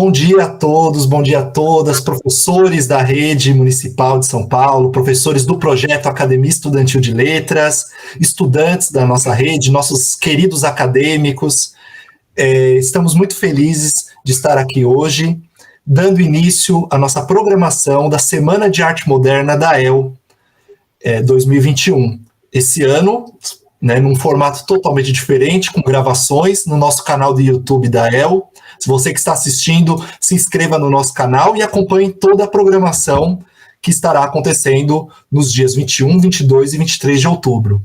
Bom dia a todos, bom dia a todas, professores da Rede Municipal de São Paulo, professores do projeto Academia Estudantil de Letras, estudantes da nossa rede, nossos queridos acadêmicos. Estamos muito felizes de estar aqui hoje, dando início à nossa programação da Semana de Arte Moderna da EL 2021. Esse ano, num formato totalmente diferente, com gravações no nosso canal do YouTube da EL. Se você que está assistindo, se inscreva no nosso canal e acompanhe toda a programação que estará acontecendo nos dias 21, 22 e 23 de outubro.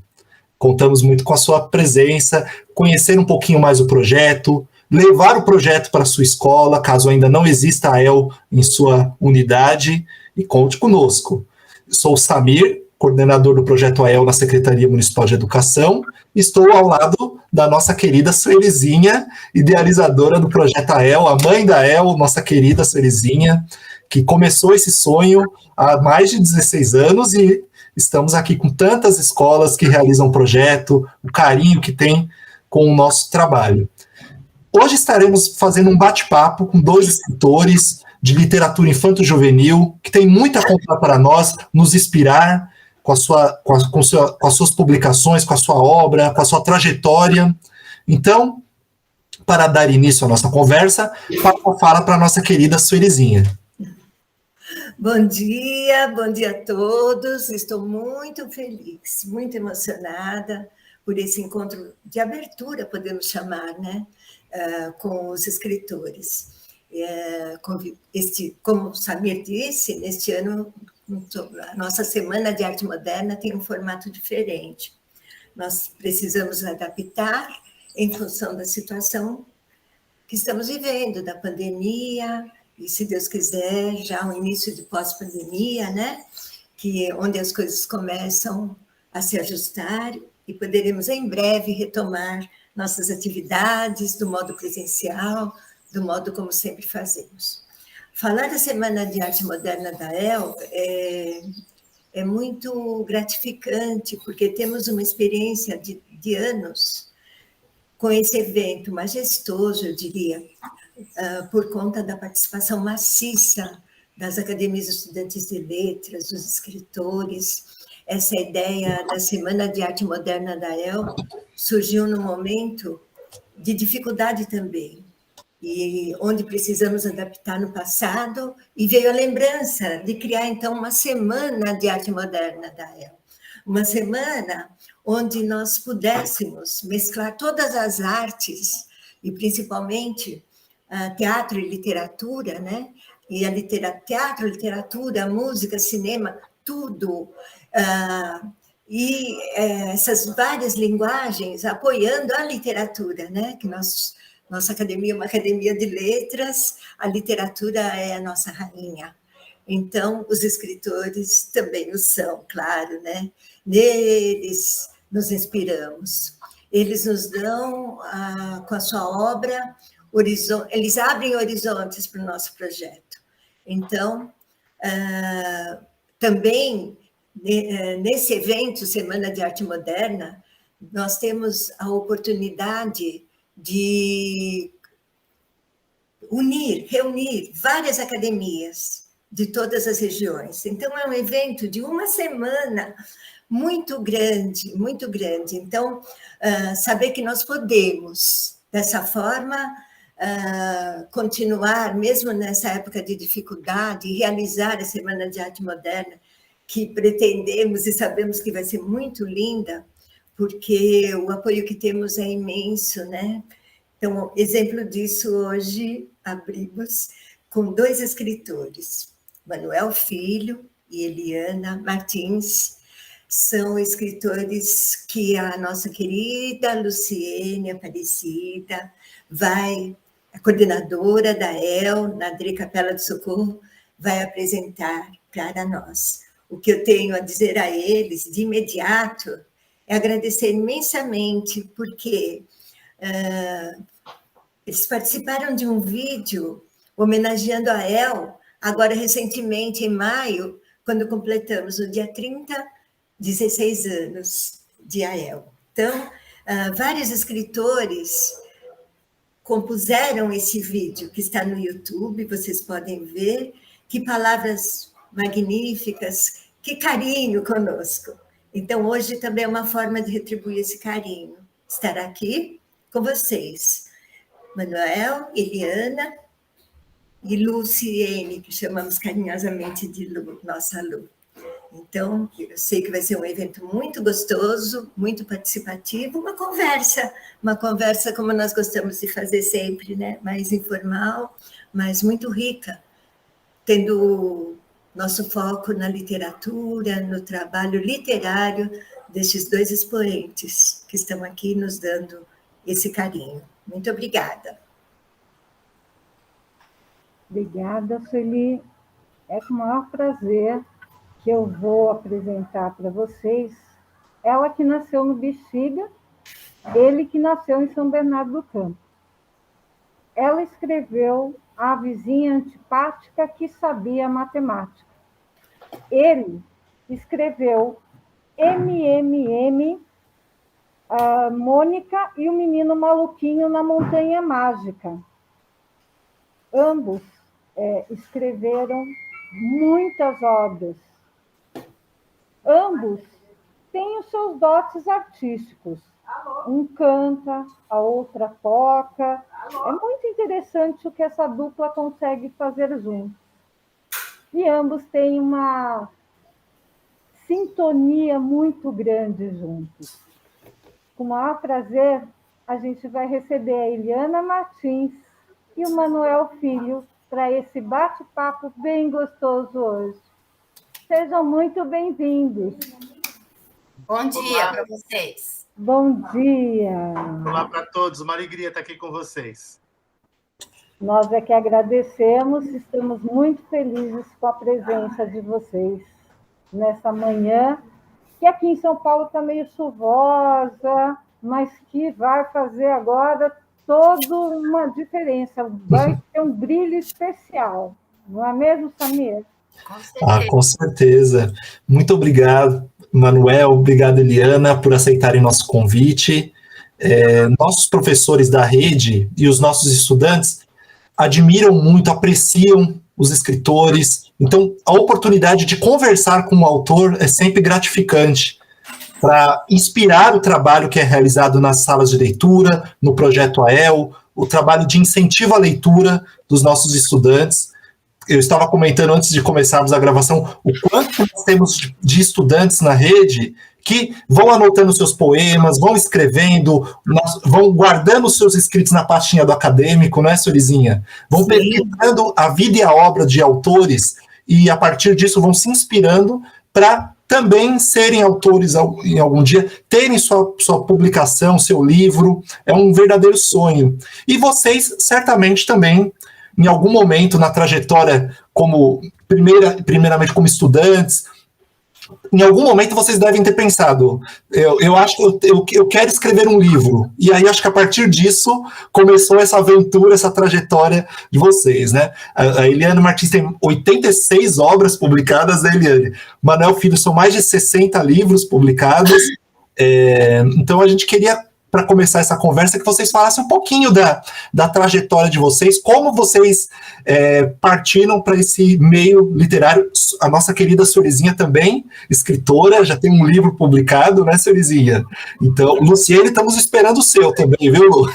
Contamos muito com a sua presença, conhecer um pouquinho mais o projeto, levar o projeto para a sua escola, caso ainda não exista a EL em sua unidade, e conte conosco. Sou o Samir, coordenador do projeto AEL na Secretaria Municipal de Educação. Estou ao lado da nossa querida Suelizinha, idealizadora do projeto AEL, a mãe da AEL, nossa querida Suelizinha, que começou esse sonho há mais de 16 anos e estamos aqui com tantas escolas que realizam o projeto, o carinho que tem com o nosso trabalho. Hoje estaremos fazendo um bate-papo com dois escritores de literatura infanto-juvenil que tem muito a contar para nós, nos inspirar com as suas publicações, com a sua obra, com a sua trajetória. Então, para dar início à nossa conversa, fala para a nossa querida Suelizinha. Bom dia a todos. Estou muito feliz, muito emocionada por esse encontro de abertura, podemos chamar, né, com os escritores. Como o Samir disse, neste ano a nossa Semana de Arte Moderna tem um formato diferente. Nós precisamos adaptar em função da situação que estamos vivendo, da pandemia, e se Deus quiser, já o início de pós-pandemia, né? Onde as coisas começam a se ajustar e poderemos em breve retomar nossas atividades do modo presencial, do modo como sempre fazemos. Falar da Semana de Arte Moderna da EL é muito gratificante, porque temos uma experiência de anos com esse evento majestoso, eu diria, por conta da participação maciça das academias estudantis de letras, dos escritores. Essa ideia da Semana de Arte Moderna da EL surgiu num momento de dificuldade também, e onde precisamos adaptar no passado, e veio a lembrança de criar, então, uma Semana de Arte Moderna da EL. Uma semana onde nós pudéssemos mesclar todas as artes, e principalmente teatro e literatura, né? E teatro, literatura, música, cinema, tudo. Essas várias linguagens apoiando a literatura, né? Que nossa academia é uma academia de letras, a literatura é a nossa rainha. Então, os escritores também o são, claro, né? Neles nos inspiramos. Eles nos dão, com a sua obra, eles abrem horizontes para o nosso projeto. Então, também, nesse evento, Semana de Arte Moderna, nós temos a oportunidade de reunir várias academias de todas as regiões. Então, é um evento de uma semana muito grande, muito grande. Então, saber que nós podemos, dessa forma, continuar, mesmo nessa época de dificuldade, realizar a Semana de Arte Moderna, que pretendemos e sabemos que vai ser muito linda, porque o apoio que temos é imenso, né? Então, exemplo disso, hoje abrimos com dois escritores, Manuel Filho e Eliana Martins. São escritores que a nossa querida Luciene Aparecida a coordenadora da EL, Nadre Capela do Socorro, vai apresentar para nós. O que eu tenho a dizer a eles, de imediato, é agradecer imensamente, porque eles participaram de um vídeo homenageando a EL, agora recentemente, em maio, quando completamos no dia 30, 16 anos de AEL. Então, vários escritores compuseram esse vídeo que está no YouTube, vocês podem ver, que palavras magníficas, que carinho conosco. Então, hoje também é uma forma de retribuir esse carinho, estar aqui com vocês. Manuel, Eliana e Luciene, que chamamos carinhosamente de Lu, nossa Lu. Então, eu sei que vai ser um evento muito gostoso, muito participativo, uma conversa como nós gostamos de fazer sempre, né? Mais informal, mas muito rica, tendo nosso foco na literatura, no trabalho literário destes dois expoentes que estão aqui nos dando esse carinho. Muito obrigada. Obrigada, Sueli. É com o maior prazer que eu vou apresentar para vocês ela que nasceu no Bexiga, ele que nasceu em São Bernardo do Campo. Ela escreveu A Vizinha Antipática que Sabia Matemática. Ele escreveu MMM, a Mônica e o Menino Maluquinho na Montanha Mágica. Ambos escreveram muitas obras. Ambos têm os seus dotes artísticos. Um canta, a outra toca. É muito interessante o que essa dupla consegue fazer juntos. E ambos têm uma sintonia muito grande juntos. Com o maior prazer, a gente vai receber a Eliana Martins e o Manuel Filho para esse bate-papo bem gostoso hoje. Sejam muito bem-vindos. Bom dia para vocês. Bom dia. Olá para todos, uma alegria estar aqui com vocês. Nós é que agradecemos, estamos muito felizes com a presença de vocês nessa manhã, que aqui em São Paulo está meio chuvosa, mas que vai fazer agora toda uma diferença, vai ter um brilho especial, não é mesmo, Samir? Com certeza. Muito obrigado, Manuel, obrigado, Eliana, por aceitarem nosso convite. Nossos professores da rede e os nossos estudantes admiram muito, apreciam os escritores, então a oportunidade de conversar com o autor é sempre gratificante para inspirar o trabalho que é realizado nas salas de leitura, no projeto AEL, o trabalho de incentivo à leitura dos nossos estudantes. Eu estava comentando antes de começarmos a gravação o quanto nós temos de estudantes na rede que vão anotando seus poemas, vão escrevendo, vão guardando os seus escritos na pastinha do acadêmico, não é, Suelizinha? Vão pesquisando a vida e a obra de autores e, a partir disso, vão se inspirando para também serem autores em algum dia, terem sua publicação, seu livro. É um verdadeiro sonho. E vocês, certamente, também, em algum momento na trajetória, primeiramente como estudantes, em algum momento vocês devem ter pensado, eu acho que eu quero escrever um livro. E aí acho que a partir disso começou essa aventura, essa trajetória de vocês, né? A Eliana Martins tem 86 obras publicadas, né, Eliane? Manuel Filho, são mais de 60 livros publicados. Então a gente queria, para começar essa conversa, que vocês falassem um pouquinho da trajetória de vocês, como vocês partiram para esse meio literário. A nossa querida Suelizinha também, escritora, já tem um livro publicado, né, Suelizinha? Então, Luciene, estamos esperando o seu também, viu, Lu?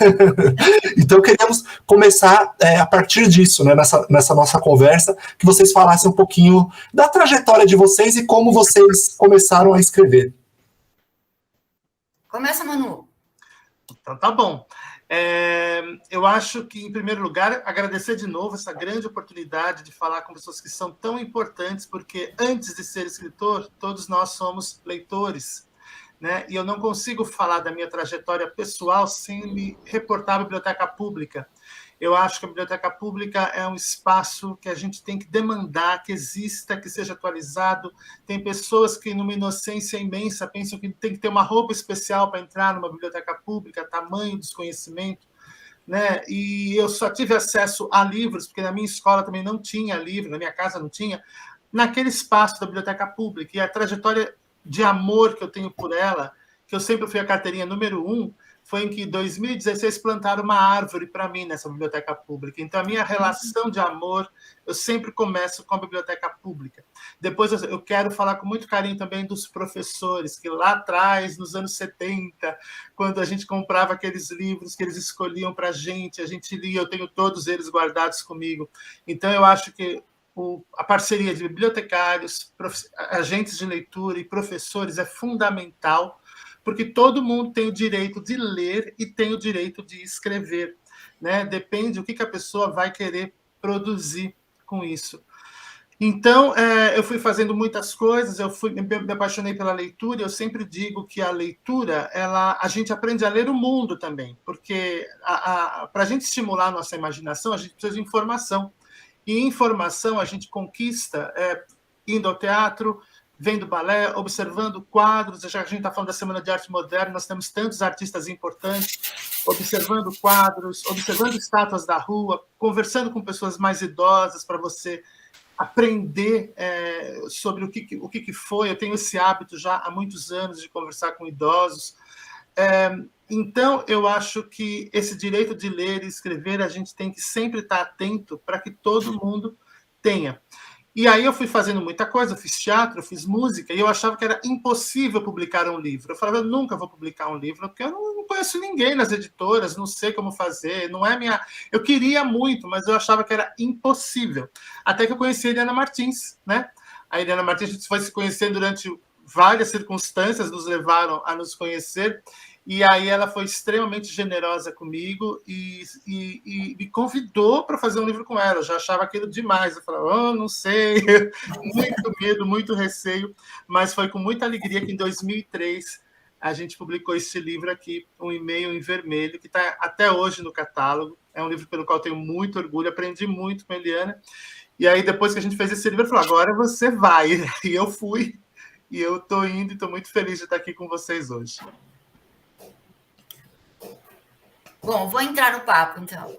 Então, queríamos começar a partir disso, né, nessa nossa conversa, que vocês falassem um pouquinho da trajetória de vocês e como vocês começaram a escrever. Começa, Manu. Então, tá bom. Eu acho que, em primeiro lugar, agradecer de novo essa grande oportunidade de falar com pessoas que são tão importantes, porque antes de ser escritor, todos nós somos leitores, né? E eu não consigo falar da minha trajetória pessoal sem me reportar à biblioteca pública. Eu acho que a biblioteca pública é um espaço que a gente tem que demandar, que exista, que seja atualizado. Tem pessoas que, numa inocência imensa, pensam que tem que ter uma roupa especial para entrar numa biblioteca pública, tamanho desconhecimento, né? E eu só tive acesso a livros, porque na minha escola também não tinha livro, na minha casa não tinha, naquele espaço da biblioteca pública. E a trajetória de amor que eu tenho por ela, que eu sempre fui a carteirinha número 1, foi em que, em 2016, plantaram uma árvore para mim nessa biblioteca pública. Então, a minha relação de amor, eu sempre começo com a biblioteca pública. Depois, eu quero falar com muito carinho também dos professores, que lá atrás, nos anos 70, quando a gente comprava aqueles livros que eles escolhiam para a gente lia, eu tenho todos eles guardados comigo. Então, eu acho que a parceria de bibliotecários, agentes de leitura e professores é fundamental, porque todo mundo tem o direito de ler e tem o direito de escrever, né? Depende do que a pessoa vai querer produzir com isso. Então, eu fui fazendo muitas coisas, me apaixonei pela leitura, e eu sempre digo que a leitura, a gente aprende a ler o mundo também, porque para a gente estimular a nossa imaginação, a gente precisa de informação. E informação a gente conquista indo ao teatro, vendo balé, observando quadros. Já que a gente está falando da Semana de Arte Moderna, nós temos tantos artistas importantes, observando quadros, observando estátuas da rua, conversando com pessoas mais idosas para você aprender sobre o que foi. Eu tenho esse hábito já há muitos anos de conversar com idosos. Então, eu acho que esse direito de ler e escrever, a gente tem que sempre estar atento para que todo mundo tenha. E aí eu fui fazendo muita coisa, eu fiz teatro, eu fiz música, e eu achava que era impossível publicar um livro. Eu falava, eu nunca vou publicar um livro, porque eu não conheço ninguém nas editoras, não sei como fazer, não é minha... Eu queria muito, mas eu achava que era impossível. Até que eu conheci a Eliana Martins, né? A Eliana Martins, a gente foi se conhecer durante várias circunstâncias, nos levaram a nos conhecer, e aí ela foi extremamente generosa comigo e me convidou para fazer um livro com ela. Eu já achava aquilo demais. Eu falava, não sei, muito medo, muito receio, mas foi com muita alegria que em 2003 a gente publicou esse livro aqui, Um E-mail em Vermelho, que está até hoje no catálogo. É um livro pelo qual eu tenho muito orgulho, aprendi muito com a Eliana. E aí, depois que a gente fez esse livro, eu falei, agora você vai. E eu fui, e eu estou indo e estou muito feliz de estar aqui com vocês hoje. Bom, vou entrar no papo, então.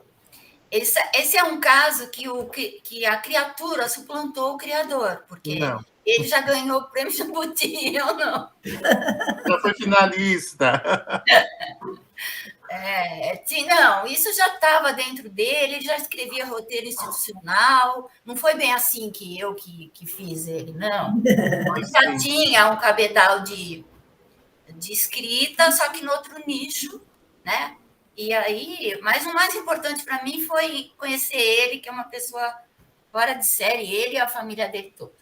Esse é um caso que a criatura suplantou o criador, porque não. Ele já ganhou o prêmio Jabuti, eu não. Já foi finalista. Não, isso já estava dentro dele, ele já escrevia roteiro institucional, não foi bem assim que eu que fiz ele, não. Ele já tinha um cabedal de escrita, só que no outro nicho, né? E aí, mas o mais importante para mim foi conhecer ele, que é uma pessoa fora de série, ele e a família dele toda.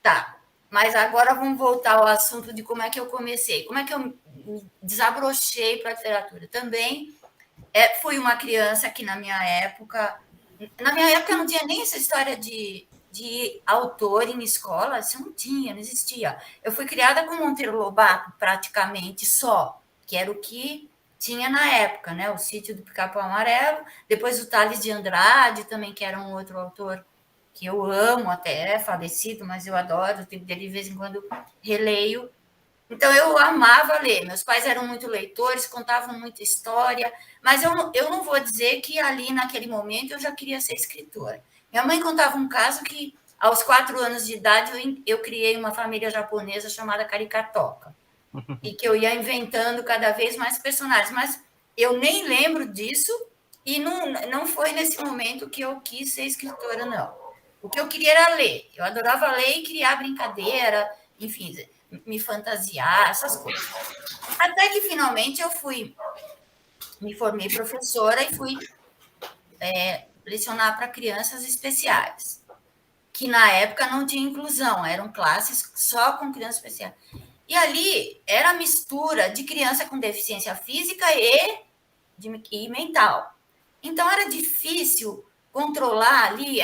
Tá, mas agora vamos voltar ao assunto de como é que eu comecei. Como é que eu me desabrochei para a literatura? Também fui uma criança que na minha época não tinha nem essa história de autor em escola, isso não tinha, não existia. Eu fui criada com Monteiro Lobato, praticamente só, que era o que tinha na época, né? O Sítio do Pica-Pau Amarelo, depois o Tales de Andrade, também, que era um outro autor que eu amo, até é falecido, mas eu adoro, dele de vez em quando releio. Então, eu amava ler. Meus pais eram muito leitores, contavam muita história, mas eu não vou dizer que ali, naquele momento, eu já queria ser escritora. Minha mãe contava um caso que, aos 4 anos de idade, eu criei uma família japonesa chamada Karikatoka, e que eu ia inventando cada vez mais personagens, mas eu nem lembro disso, e não foi nesse momento que eu quis ser escritora, não. O que eu queria era ler. Eu adorava ler e criar brincadeira, enfim, me fantasiar, essas coisas. Até que, finalmente, eu me formei professora e fui lecionar para crianças especiais, que na época não tinha inclusão, eram classes só com crianças especiais. E ali era a mistura de criança com deficiência física e mental. Então, era difícil controlar ali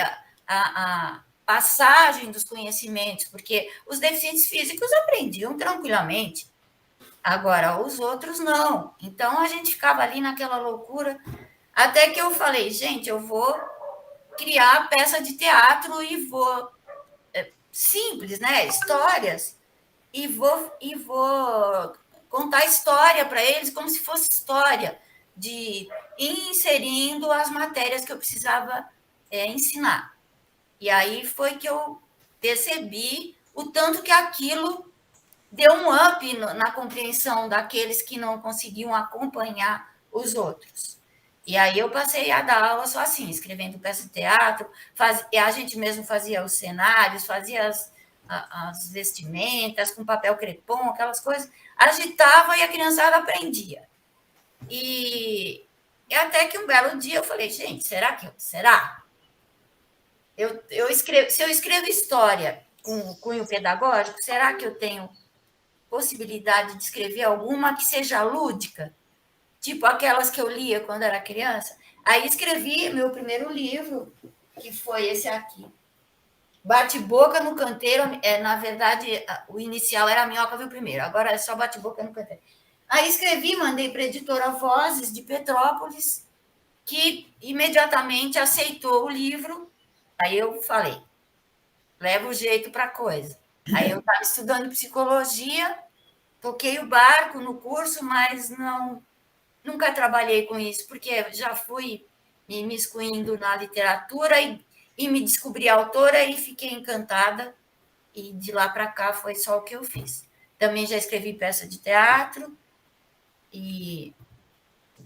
a passagem dos conhecimentos, porque os deficientes físicos aprendiam tranquilamente, agora os outros não. Então, a gente ficava ali naquela loucura, até que eu falei, gente, eu vou criar peça de teatro e vou... simples, né? Histórias. E vou contar história para eles como se fosse história, inserindo as matérias que eu precisava ensinar. E aí foi que eu percebi o tanto que aquilo deu um up na compreensão daqueles que não conseguiam acompanhar os outros. E aí eu passei a dar aula só assim, escrevendo peça de teatro, a gente mesmo fazia os cenários, fazia as vestimentas com papel crepom, aquelas coisas, agitava e a criançada aprendia. E até que um belo dia eu falei, gente, será? Se eu escrevo história com cunho pedagógico, será que eu tenho possibilidade de escrever alguma que seja lúdica? Tipo aquelas que eu lia quando era criança. Aí escrevi meu primeiro livro, que foi esse aqui. Bate-boca no canteiro. Na verdade, o inicial era a Minhoca Viu Primeiro, agora é só Bate-boca no canteiro. Aí escrevi, mandei para a editora Vozes, de Petrópolis, que imediatamente aceitou o livro. Aí eu falei, leva o jeito para a coisa. Aí eu estava estudando psicologia, toquei o barco no curso, mas nunca trabalhei com isso, porque já fui me imiscuindo na literatura e me descobri autora e fiquei encantada, e de lá para cá foi só o que eu fiz. Também já escrevi peça de teatro e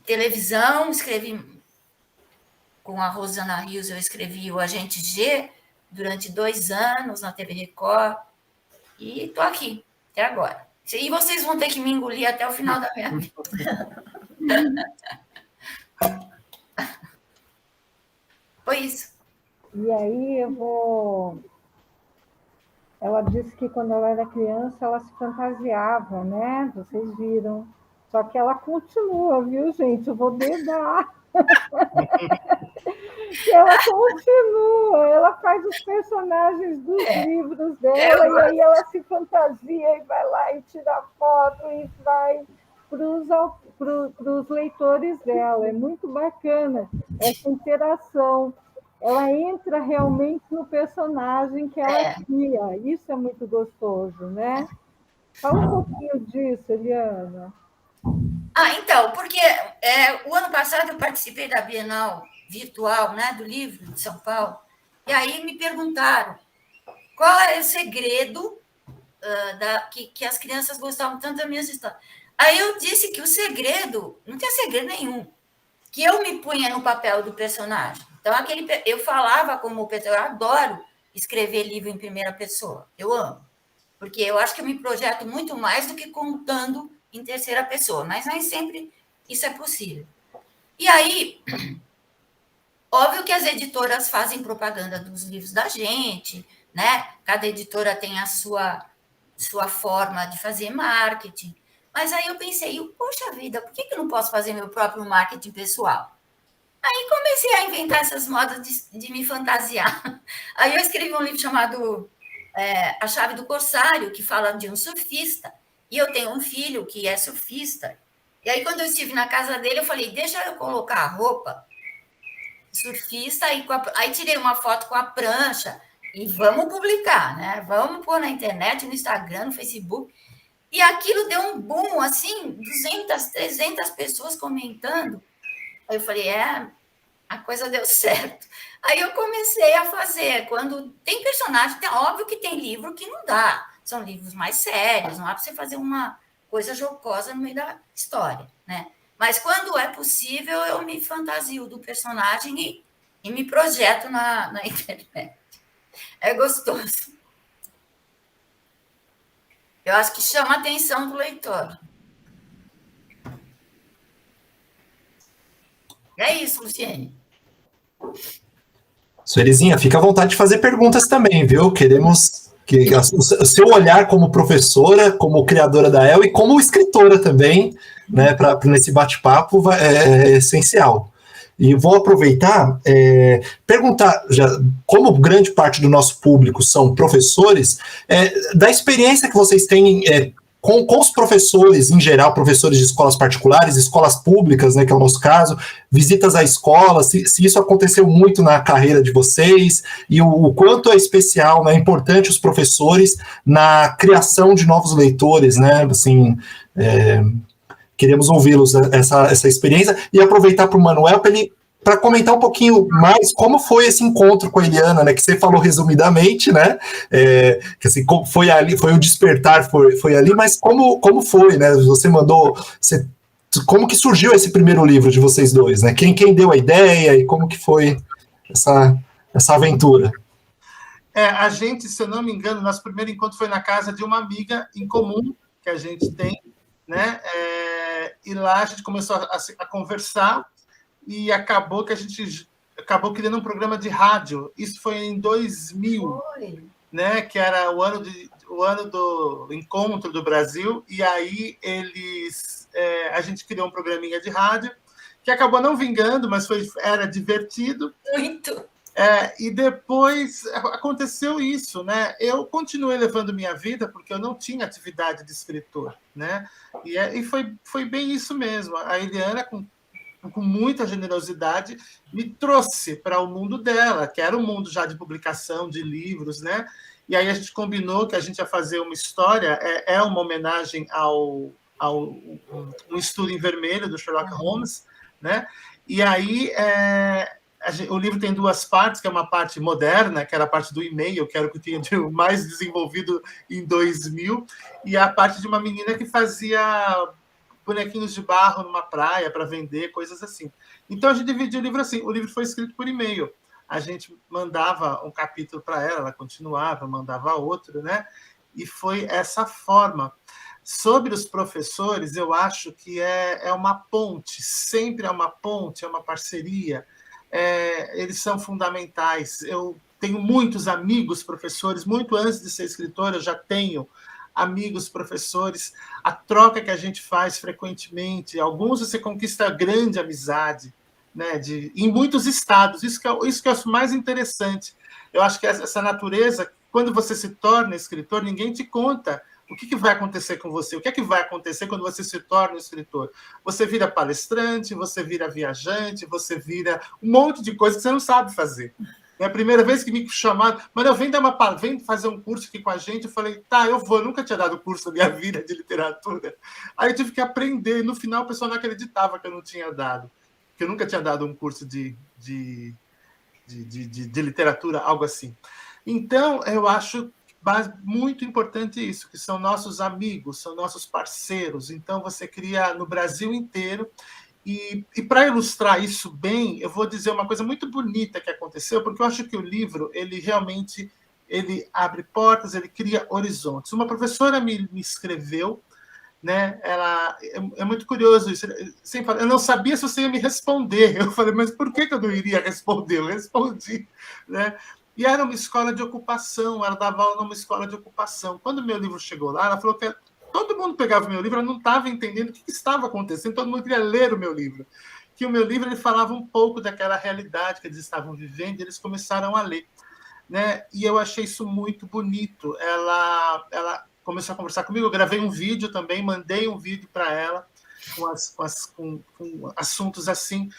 televisão, escrevi com a Rosana Rios, eu escrevi o Agente G durante 2 anos na TV Record, e estou aqui até agora. E vocês vão ter que me engolir até o final da minha vida. Foi isso. E aí ela disse que quando ela era criança ela se fantasiava, né? Vocês viram. Só que ela continua, viu, gente? Eu vou dedar. Que ela continua, ela faz os personagens dos livros dela, e aí ela se fantasia e vai lá e tira foto e vai para os leitores dela. É muito bacana essa interação. Ela entra realmente no personagem que ela cria. Isso é muito gostoso, né? Fala um pouquinho disso, Eliana. Então, porque o ano passado eu participei da Bienal Virtual, né, do livro de São Paulo, e aí me perguntaram qual é o segredo que as crianças gostavam tanto das minhas histórias. Aí eu disse que o segredo, não tem segredo nenhum, que eu me punha no papel do personagem. Então, eu falava como pessoa, eu adoro escrever livro em primeira pessoa, eu amo, porque eu acho que eu me projeto muito mais do que contando em terceira pessoa, mas nem sempre isso é possível. E aí, óbvio que as editoras fazem propaganda dos livros da gente, né? Cada editora tem a sua forma de fazer marketing, mas aí eu pensei, poxa vida, por que eu não posso fazer meu próprio marketing pessoal? Aí comecei a inventar essas modas de me fantasiar. Aí eu escrevi um livro chamado A Chave do Corsário, que fala de um surfista, e eu tenho um filho que é surfista. E aí, quando eu estive na casa dele, eu falei, deixa eu colocar a roupa surfista, aí tirei uma foto com a prancha, e vamos publicar, né? Vamos pôr na internet, no Instagram, no Facebook. E aquilo deu um boom, assim, 200, 300 pessoas comentando. Aí eu falei, a coisa deu certo. Aí eu comecei a fazer. Quando tem personagem, óbvio que tem livro que não dá. São livros mais sérios, não dá para você fazer uma coisa jocosa no meio da história, né? Mas quando é possível, eu me fantasio do personagem e me projeto na internet. É gostoso. Eu acho que chama a atenção do leitor. É isso, Luciene. Suelizinha, fica à vontade de fazer perguntas também, viu? Queremos que o seu olhar como professora, como criadora da El e como escritora também, né, nesse bate-papo é essencial. E vou aproveitar, perguntar, como grande parte do nosso público são professores, da experiência que vocês têm com os professores, em geral, professores de escolas particulares, escolas públicas, né, que é o nosso caso, visitas à escola, se isso aconteceu muito na carreira de vocês, e o quanto é especial, né, importante os professores na criação de novos leitores, né, assim, queremos ouvi-los, essa experiência, e aproveitar para o Manuel, para para comentar um pouquinho mais como foi esse encontro com a Eliana, né? Que você falou resumidamente, né? Que assim, foi ali, foi o despertar, foi ali, mas como foi, né? Você mandou. Como que surgiu esse primeiro livro de vocês dois, né? Quem deu a ideia e como que foi essa aventura? A gente, se eu não me engano, nosso primeiro encontro foi na casa de uma amiga em comum que a gente tem, né? E lá a gente começou a conversar e acabou que a gente acabou criando um programa de rádio. Isso foi em 2000, né? Que era o ano do encontro do Brasil. E aí a gente criou um programinha de rádio que acabou não vingando, mas era divertido. Muito. E depois aconteceu isso, né? Eu continuei levando minha vida porque eu não tinha atividade de escritor, né? E foi bem isso mesmo. A Eliana, com muita generosidade, me trouxe para o mundo dela, que era um mundo já de publicação de livros, né? E aí a gente combinou que a gente ia fazer uma história, uma homenagem ao um estudo em vermelho do Sherlock Holmes, né? E aí o livro tem duas partes, que é uma parte moderna, que era a parte do e-mail, que era o que tinha mais desenvolvido em 2000, e a parte de uma menina que fazia bonequinhos de barro numa praia para vender, coisas assim. Então, a gente dividiu o livro assim. O livro foi escrito por e-mail. A gente mandava um capítulo para ela continuava, mandava outro, né? E foi essa forma. Sobre os professores, eu acho que é uma ponte, sempre é uma ponte, é uma parceria. Eles são fundamentais. Eu tenho muitos amigos professores, muito antes de ser escritora, eu já tenho amigos professores, a troca que a gente faz frequentemente, alguns você conquista grande amizade, né, em muitos estados, isso que eu acho mais interessante. Eu acho que essa natureza, quando você se torna escritor, ninguém te conta o que vai acontecer com você, o que é que vai acontecer quando você se torna escritor. Você vira palestrante, você vira viajante, você vira um monte de coisa que você não sabe fazer. É a primeira vez que me chamaram, mas vem fazer um curso aqui com a gente. Eu falei, tá, eu vou. Eu nunca tinha dado curso na minha vida de literatura. Aí eu tive que aprender. No final, o pessoal não acreditava que eu não tinha dado, que eu nunca tinha dado um curso de literatura, algo assim. Então, eu acho muito importante isso, que são nossos amigos, são nossos parceiros. Então, você cria no Brasil inteiro. E para ilustrar isso bem, eu vou dizer uma coisa muito bonita que aconteceu, porque eu acho que o livro, ele realmente abre portas, ele cria horizontes. Uma professora me escreveu, né? É muito curioso isso. Eu não sabia se você ia me responder. Eu falei, mas por que eu não iria responder? Eu respondi, né? E era uma escola de ocupação, ela dava aula numa escola de ocupação. Quando o meu livro chegou lá, ela falou que todo mundo pegava o meu livro, ela não estava entendendo o que estava acontecendo, todo mundo queria ler o meu livro. Que o meu livro ele falava um pouco daquela realidade que eles estavam vivendo, e eles começaram a ler, né? E eu achei isso muito bonito. Ela começou a conversar comigo, eu gravei um vídeo também, mandei um vídeo para ela, com assuntos assim.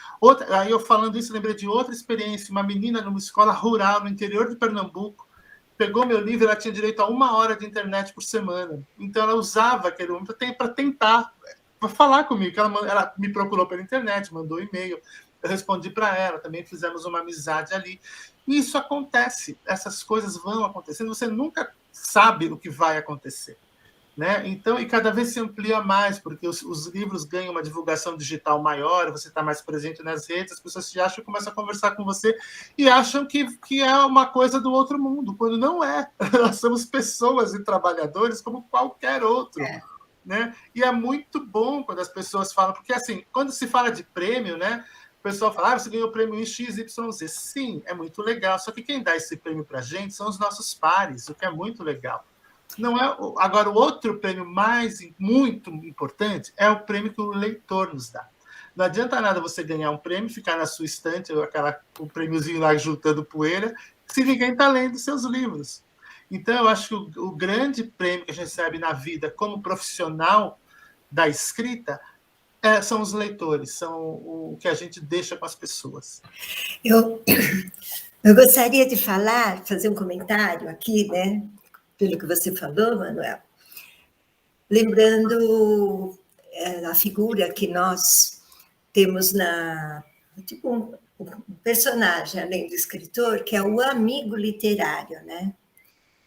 Aí eu falando isso, lembrei de outra experiência, uma menina numa escola rural, no interior de Pernambuco, pegou meu livro, ela tinha direito a 1 hora de internet por semana. Então, ela usava aquele momento para tentar, para falar comigo. Ela me procurou pela internet, mandou e-mail, eu respondi para ela, também fizemos uma amizade ali. E isso acontece, essas coisas vão acontecendo, você nunca sabe o que vai acontecer, né? Então, e cada vez se amplia mais, porque os livros ganham uma divulgação digital maior, você está mais presente nas redes, as pessoas te acham e começam a conversar com você e acham que é uma coisa do outro mundo, quando não é. Nós somos pessoas e trabalhadores como qualquer outro. Né? E é muito bom quando as pessoas falam, porque assim, quando se fala de prêmio, né? O pessoal fala, você ganhou o prêmio em XYZ. Sim, é muito legal, só que quem dá esse prêmio para a gente são os nossos pares, o que é muito legal. Não é. Agora, o outro prêmio muito importante é o prêmio que o leitor nos dá. Não adianta nada você ganhar um prêmio, ficar na sua estante, o prêmiozinho lá juntando poeira, se ninguém está lendo seus livros. Então, eu acho que o grande prêmio que a gente recebe na vida como profissional da escrita são os leitores, são o que a gente deixa com as pessoas. Eu gostaria de fazer um comentário aqui, né? Pelo que você falou, Manuel, lembrando a figura que nós temos o personagem, além do escritor, que é o amigo literário, né?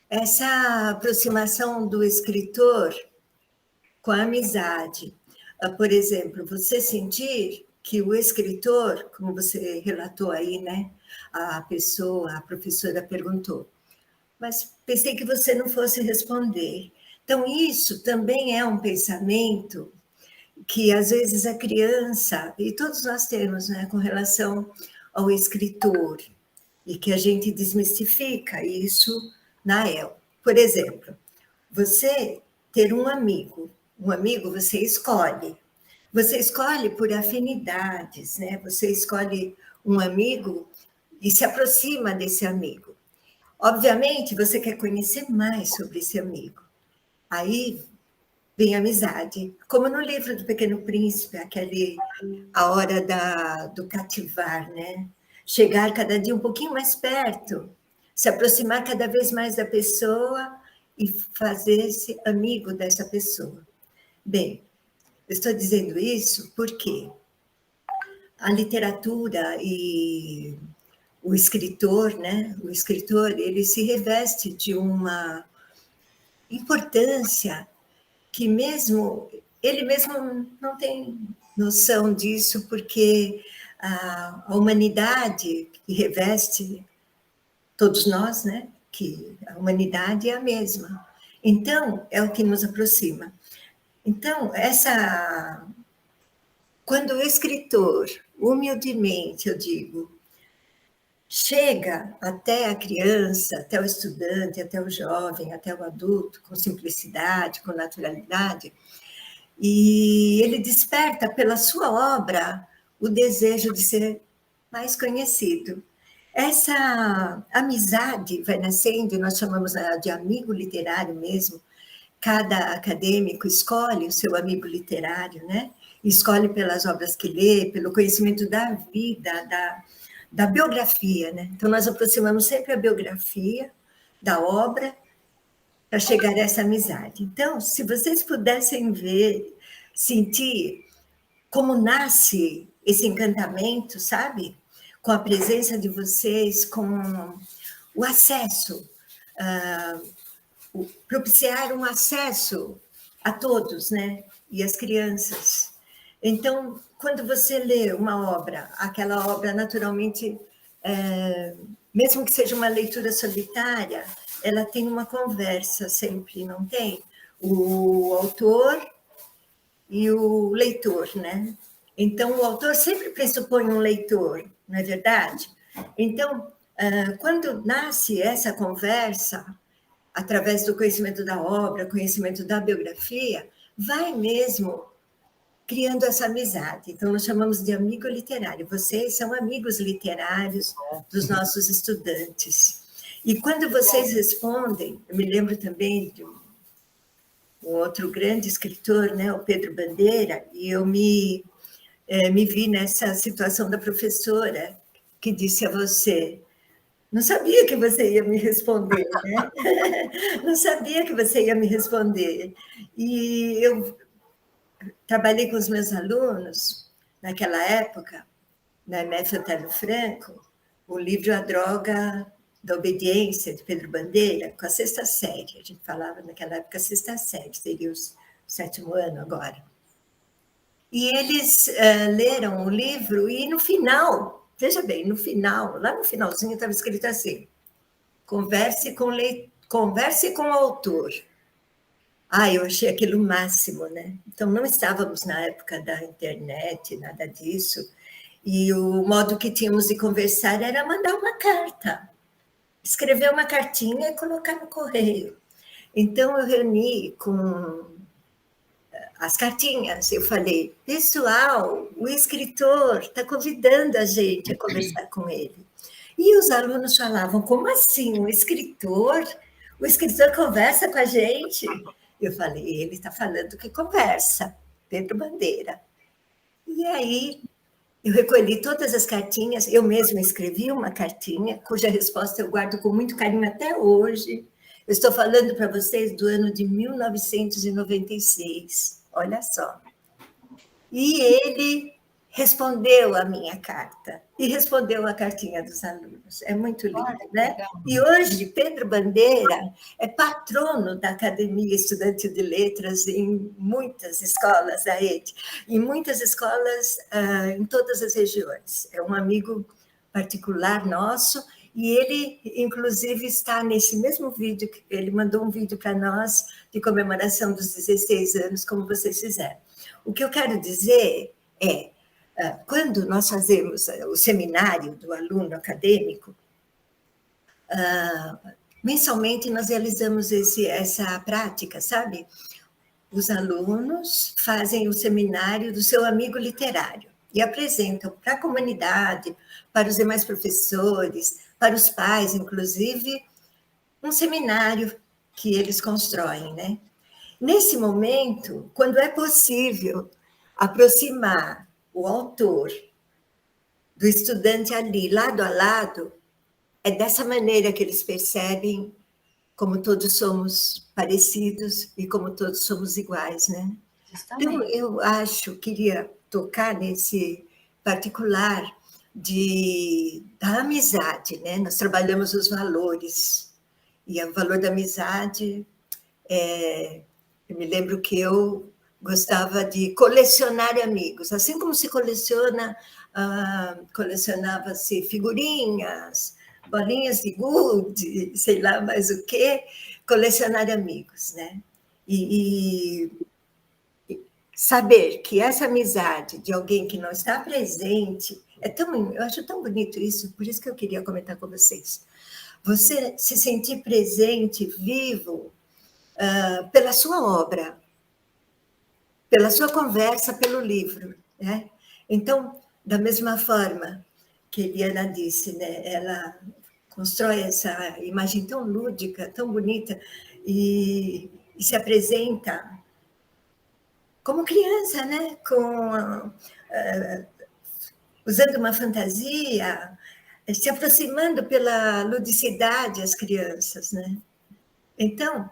Essa aproximação do escritor com a amizade. Por exemplo, você sentir que o escritor, como você relatou aí, né? A professora perguntou, mas pensei que você não fosse responder. Então, isso também é um pensamento que, às vezes, a criança, e todos nós temos, né, com relação ao escritor, e que a gente desmistifica isso na EL. Por exemplo, você ter um amigo você escolhe por afinidades, né? Você escolhe um amigo e se aproxima desse amigo. Obviamente, você quer conhecer mais sobre esse amigo. Aí vem a amizade. Como no livro do Pequeno Príncipe, a hora do cativar, né? Chegar cada dia um pouquinho mais perto, se aproximar cada vez mais da pessoa e fazer-se amigo dessa pessoa. Bem, eu estou dizendo isso porque a literatura e o escritor, né? O escritor, ele se reveste de uma importância que ele mesmo não tem noção disso, porque a humanidade que reveste todos nós, né? Que a humanidade é a mesma. Então, é o que nos aproxima. Então, quando o escritor, humildemente, eu digo, chega até a criança, até o estudante, até o jovem, até o adulto, com simplicidade, com naturalidade, e ele desperta pela sua obra o desejo de ser mais conhecido. Essa amizade vai nascendo, nós chamamos de amigo literário mesmo. Cada acadêmico escolhe o seu amigo literário, né? Escolhe pelas obras que lê, pelo conhecimento da vida, da biografia, né? Então, nós aproximamos sempre a biografia da obra para chegar a essa amizade. Então, se vocês pudessem ver, sentir como nasce esse encantamento, sabe? Com a presença de vocês, com o acesso, propiciar um acesso a todos, né? E as crianças. Então, quando você lê uma obra, aquela obra naturalmente, mesmo que seja uma leitura solitária, ela tem uma conversa sempre, não tem? O autor e o leitor, né? Então, o autor sempre pressupõe um leitor, não é verdade? Então, quando nasce essa conversa, através do conhecimento da obra, conhecimento da biografia, vai mesmo criando essa amizade. Então, nós chamamos de amigo literário. Vocês são amigos literários dos nossos estudantes. E quando vocês respondem, eu me lembro também de um outro grande escritor, né, o Pedro Bandeira, e eu me vi nessa situação da professora que disse a você: não sabia que você ia me responder, né? Não sabia que você ia me responder. E eu trabalhei com os meus alunos, naquela época, na MF Otelo Franco, o livro A Droga da Obediência, de Pedro Bandeira, com a 6ª série. A gente falava naquela época 6ª série, seria o 7º ano agora. E eles leram o livro e no final, veja bem, no final, lá no finalzinho estava escrito assim: converse com o autor. Eu achei aquilo o máximo, né? Então, não estávamos na época da internet, nada disso, e o modo que tínhamos de conversar era mandar uma carta, escrever uma cartinha e colocar no correio. Então, eu reuni com as cartinhas, eu falei: pessoal, o escritor está convidando a gente a conversar com ele. E os alunos falavam: como assim, um escritor? O escritor conversa com a gente? Eu falei: ele está falando que conversa, Pedro Bandeira. E aí, eu recolhi todas as cartinhas, eu mesma escrevi uma cartinha, cuja resposta eu guardo com muito carinho até hoje. Eu estou falando para vocês do ano de 1996, olha só. E ele respondeu a minha carta e respondeu a cartinha dos alunos. É muito lindo, né? Legal. E hoje, Pedro Bandeira é patrono da Academia Estudantil de Letras em muitas escolas da rede, em muitas escolas em todas as regiões. É um amigo particular nosso, e ele, inclusive, está nesse mesmo vídeo, ele mandou um vídeo para nós de comemoração dos 16 anos, como vocês fizeram. O que eu quero dizer é, quando nós fazemos o seminário do aluno acadêmico, mensalmente nós realizamos essa prática, sabe? Os alunos fazem o seminário do seu amigo literário e apresentam para a comunidade, para os demais professores, para os pais, inclusive, um seminário que eles constroem, né? Nesse momento, quando é possível aproximar o autor do estudante ali, lado a lado, é dessa maneira que eles percebem como todos somos parecidos e como todos somos iguais, né? Justamente. Então, eu acho, queria tocar nesse particular da amizade, né? Nós trabalhamos os valores, e o valor da amizade, eu me lembro que eu gostava de colecionar amigos, assim como se colecionava-se figurinhas, bolinhas de gude, sei lá mais o quê, colecionar amigos, né? E saber que essa amizade de alguém que não está presente eu acho tão bonito isso, por isso que eu queria comentar com vocês. Você se sentir presente, vivo, pela sua obra, pela sua conversa, pelo livro, né? Então, da mesma forma que Eliana disse, né? Ela constrói essa imagem tão lúdica, tão bonita, e se apresenta como criança, né? Usando uma fantasia, se aproximando pela ludicidade as crianças, né? Então,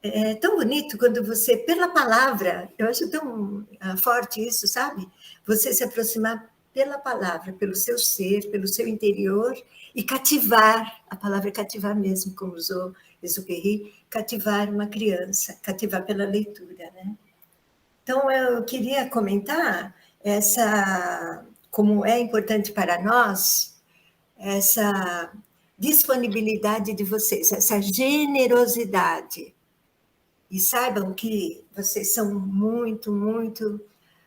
é tão bonito quando você, pela palavra, eu acho tão forte isso, sabe? Você se aproximar pela palavra, pelo seu ser, pelo seu interior, e cativar, a palavra é cativar mesmo, como usou Exupéry, cativar uma criança, cativar pela leitura, né? Então, eu queria comentar como é importante para nós essa disponibilidade de vocês, essa generosidade. E saibam que vocês são muito, muito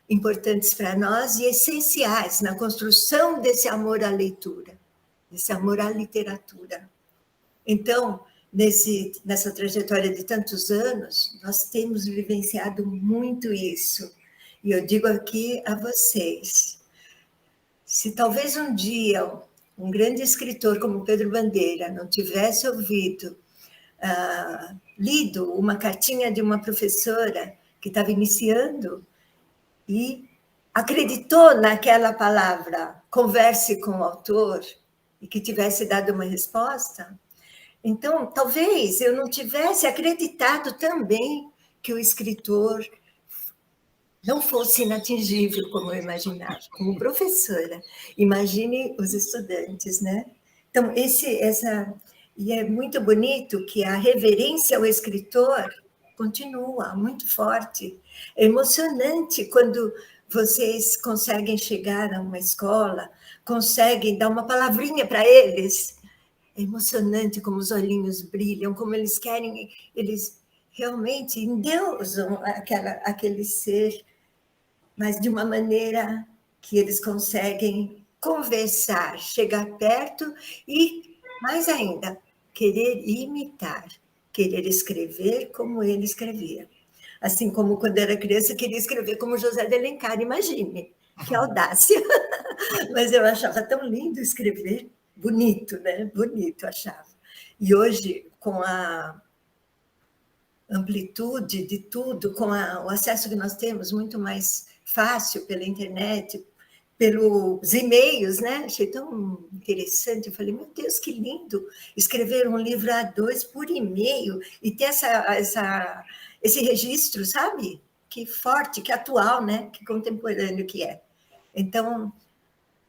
importantes para nós e essenciais na construção desse amor à leitura, desse amor à literatura. Então, nessa trajetória de tantos anos, nós temos vivenciado muito isso. E eu digo aqui a vocês, se talvez um dia um grande escritor como Pedro Bandeira não tivesse lido uma cartinha de uma professora que estava iniciando e acreditou naquela palavra, converse com o autor, e que tivesse dado uma resposta, então, talvez eu não tivesse acreditado também que o escritor não fosse inatingível, como eu imaginava, como professora. Imagine os estudantes, né? Então, e é muito bonito que a reverência ao escritor continua muito forte. É emocionante quando vocês conseguem chegar a uma escola, conseguem dar uma palavrinha para eles. É emocionante como os olhinhos brilham, como eles querem, eles realmente endeusam aquele ser, mas de uma maneira que eles conseguem conversar, chegar perto e, mais ainda, querer imitar, querer escrever como ele escrevia. Assim como quando era criança queria escrever como José de Alencar, imagine, que audácia. Mas eu achava tão lindo escrever, bonito, né? Bonito, achava. E hoje, com a amplitude de tudo, com o acesso que nós temos, muito mais fácil pela internet, pelos e-mails, né? Achei tão interessante. Eu falei, meu Deus, que lindo escrever um livro A2 por e-mail e ter esse registro, sabe? Que forte, que atual, né? Que contemporâneo que é. Então,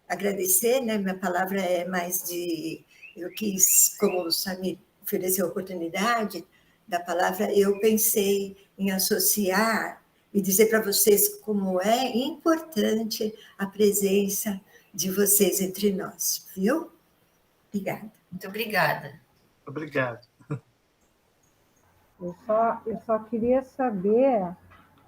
agradecer, né? Minha palavra é mais de... Eu quis, como o Samir ofereceu a oportunidade da palavra, eu pensei em associar e dizer para vocês como é importante a presença de vocês entre nós, viu? Obrigada. Muito obrigada. Obrigado. Eu só queria saber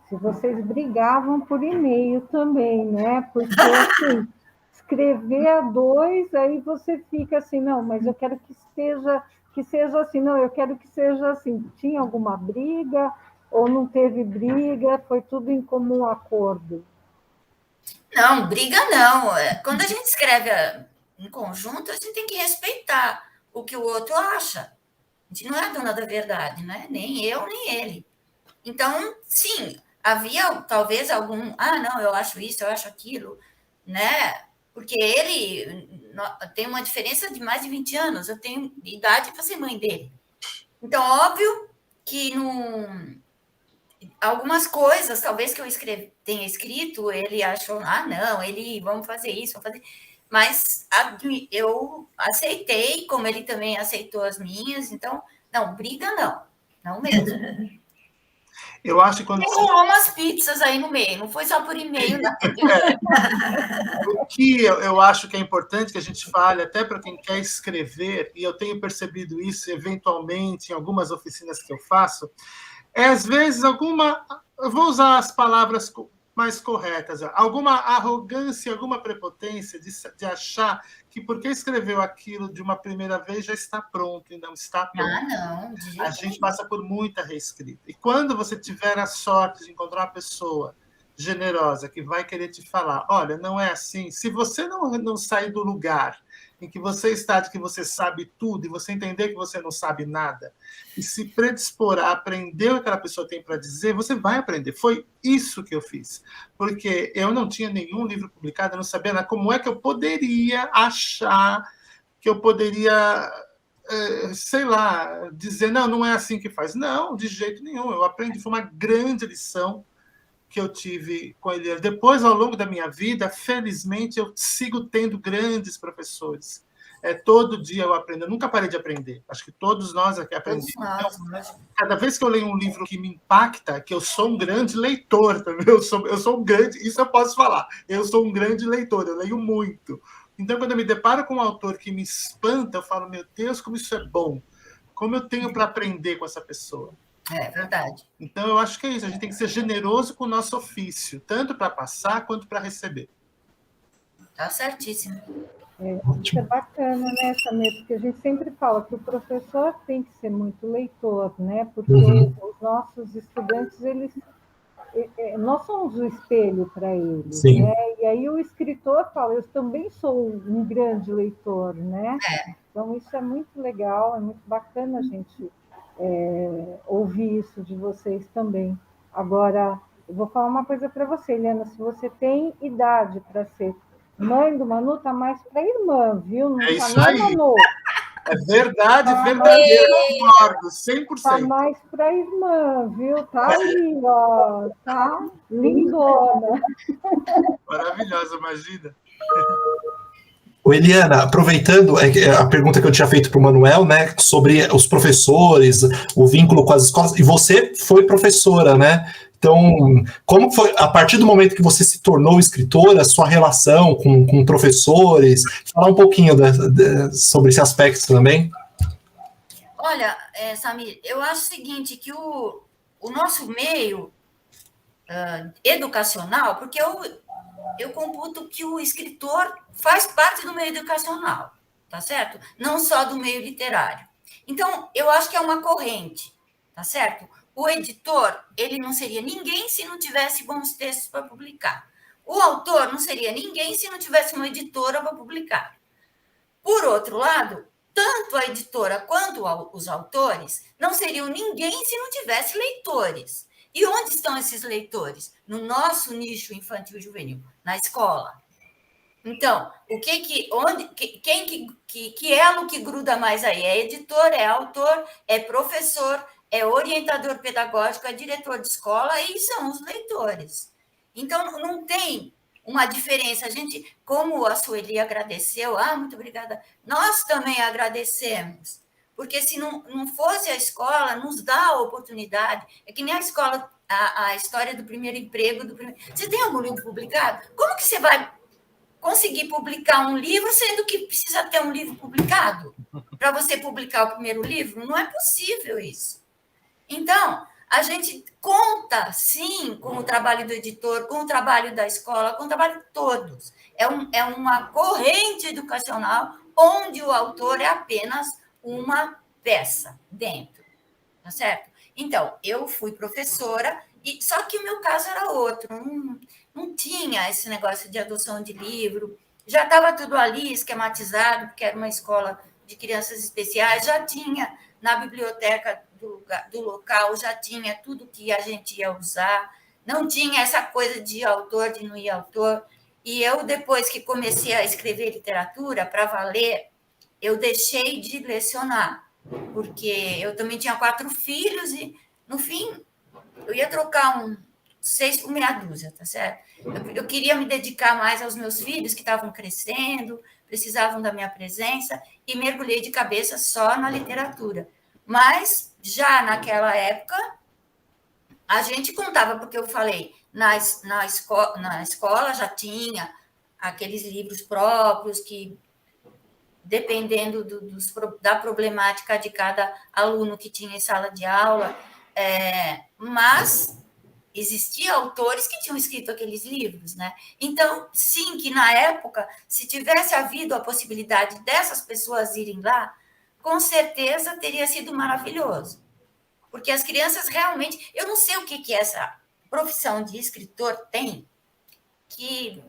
se vocês brigavam por e-mail também, né? Porque, assim, escrever a dois, aí você fica assim, não, mas eu quero que seja assim, não, eu quero que seja assim. Tinha alguma briga ou não teve briga? Foi tudo em comum acordo? Não, briga não. Quando a gente escreve em conjunto, a gente tem que respeitar o que o outro acha. A gente não é a dona da verdade, né? Nem eu, nem ele. Então, sim, havia talvez algum... não, eu acho isso, eu acho aquilo, né? Porque ele tem uma diferença de mais de 20 anos. Eu tenho idade para ser mãe dele. Então, óbvio que algumas coisas, talvez que eu tenha escrito, ele achou, não, vamos fazer isso, vamos fazer... Mas eu aceitei, como ele também aceitou as minhas, então, não, briga não mesmo. Eu acho que quando rolou umas pizzas aí no meio, não foi só por e-mail, não. O que eu acho que é importante que a gente fale, até para quem quer escrever, e eu tenho percebido isso eventualmente em algumas oficinas que eu faço, às vezes eu vou usar as palavras mais corretas, alguma arrogância, alguma prepotência de achar que porque escreveu aquilo de uma primeira vez já está pronto, e não está pronto. Não. A gente passa por muita reescrita. E quando você tiver a sorte de encontrar uma pessoa generosa que vai querer te falar, olha, não é assim, se você não sair do lugar em que você está, de que você sabe tudo, e você entender que você não sabe nada, e se predispor a aprender o que aquela pessoa tem para dizer, você vai aprender. Foi isso que eu fiz. Porque eu não tinha nenhum livro publicado, eu não sabia nada. Como é que eu poderia achar que eu poderia, sei lá, dizer, não é assim que faz. Não, de jeito nenhum. Eu aprendi, foi uma grande lição que eu tive com ele. Depois, ao longo da minha vida, felizmente, eu sigo tendo grandes professores. Todo dia eu aprendo. Eu nunca parei de aprender. Acho que todos nós aqui aprendemos. Cada vez que eu leio um livro que me impacta, que eu sou um grande leitor, também. Eu sou um grande... Isso eu posso falar. Eu sou um grande leitor. Eu leio muito. Então, quando eu me deparo com um autor que me espanta, eu falo, meu Deus, como isso é bom. Como eu tenho para aprender com essa pessoa. É verdade. Então, eu acho que é isso. A gente tem que ser generoso com o nosso ofício, tanto para passar quanto para receber. Tá certíssimo. Isso é bacana, né, Samir? Porque a gente sempre fala que o professor tem que ser muito leitor, né? Porque os nossos estudantes, nós somos o espelho para eles, Sim. Né? E aí o escritor fala, eu também sou um grande leitor, né? Então, isso é muito legal, é muito bacana a gente ouvir isso de vocês também. Agora, eu vou falar uma coisa para você, Helena, se você tem idade para ser mãe do Manu, tá mais para irmã, viu? Não é tá isso aí. Manu. É verdade, verdadeiro, concordo, 100%. Tá mais para irmã, viu? Tá ali, ó, tá lindona. Maravilhosa, imagina. Eliana, aproveitando a pergunta que eu tinha feito para o Manuel, né, sobre os professores, o vínculo com as escolas, e você foi professora, né? Então, como foi, a partir do momento que você se tornou escritora, a sua relação com professores? Falar um pouquinho sobre esse aspecto também. Olha, Samir, eu acho o seguinte, que o nosso meio educacional, porque eu computo que o escritor faz parte do meio educacional, tá certo? Não só do meio literário. Então, eu acho que é uma corrente, tá certo? O editor, ele não seria ninguém se não tivesse bons textos para publicar. O autor não seria ninguém se não tivesse uma editora para publicar. Por outro lado, tanto a editora quanto os autores não seriam ninguém se não tivesse leitores. E onde estão esses leitores? No nosso nicho infantil e juvenil, na escola. Então, que elo que gruda mais aí? É editor, é autor, é professor, é orientador pedagógico, é diretor de escola e são os leitores. Então, não tem uma diferença. A gente, como a Sueli agradeceu, muito obrigada, nós também agradecemos, porque se não fosse a escola, nos dá a oportunidade. É que nem a escola, a história do primeiro emprego. Você tem algum livro publicado? Como que você vai conseguir publicar um livro, sendo que precisa ter um livro publicado para você publicar o primeiro livro? Não é possível isso. Então, a gente conta, sim, com o trabalho do editor, com o trabalho da escola, com o trabalho de todos. É uma corrente educacional onde o autor é apenas uma peça dentro, tá certo? Então, eu fui professora, só que o meu caso era outro, não tinha esse negócio de adoção de livro, já estava tudo ali esquematizado, porque era uma escola de crianças especiais, já tinha na biblioteca do local, já tinha tudo que a gente ia usar, não tinha essa coisa de autor, de não ir autor. E eu, depois que comecei a escrever literatura para valer, eu deixei de lecionar, porque eu também tinha 4 filhos e, no fim, eu ia trocar 6 por meia dúzia, tá certo? Eu queria me dedicar mais aos meus filhos, que estavam crescendo, precisavam da minha presença, e mergulhei de cabeça só na literatura. Mas, já naquela época, a gente contava, porque eu falei, na escola já tinha aqueles livros próprios que, dependendo da problemática de cada aluno que tinha em sala de aula, mas existiam autores que tinham escrito aqueles livros, né? Então, sim, que na época, se tivesse havido a possibilidade dessas pessoas irem lá, com certeza teria sido maravilhoso. Porque as crianças realmente... Eu não sei o que essa profissão de escritor tem, que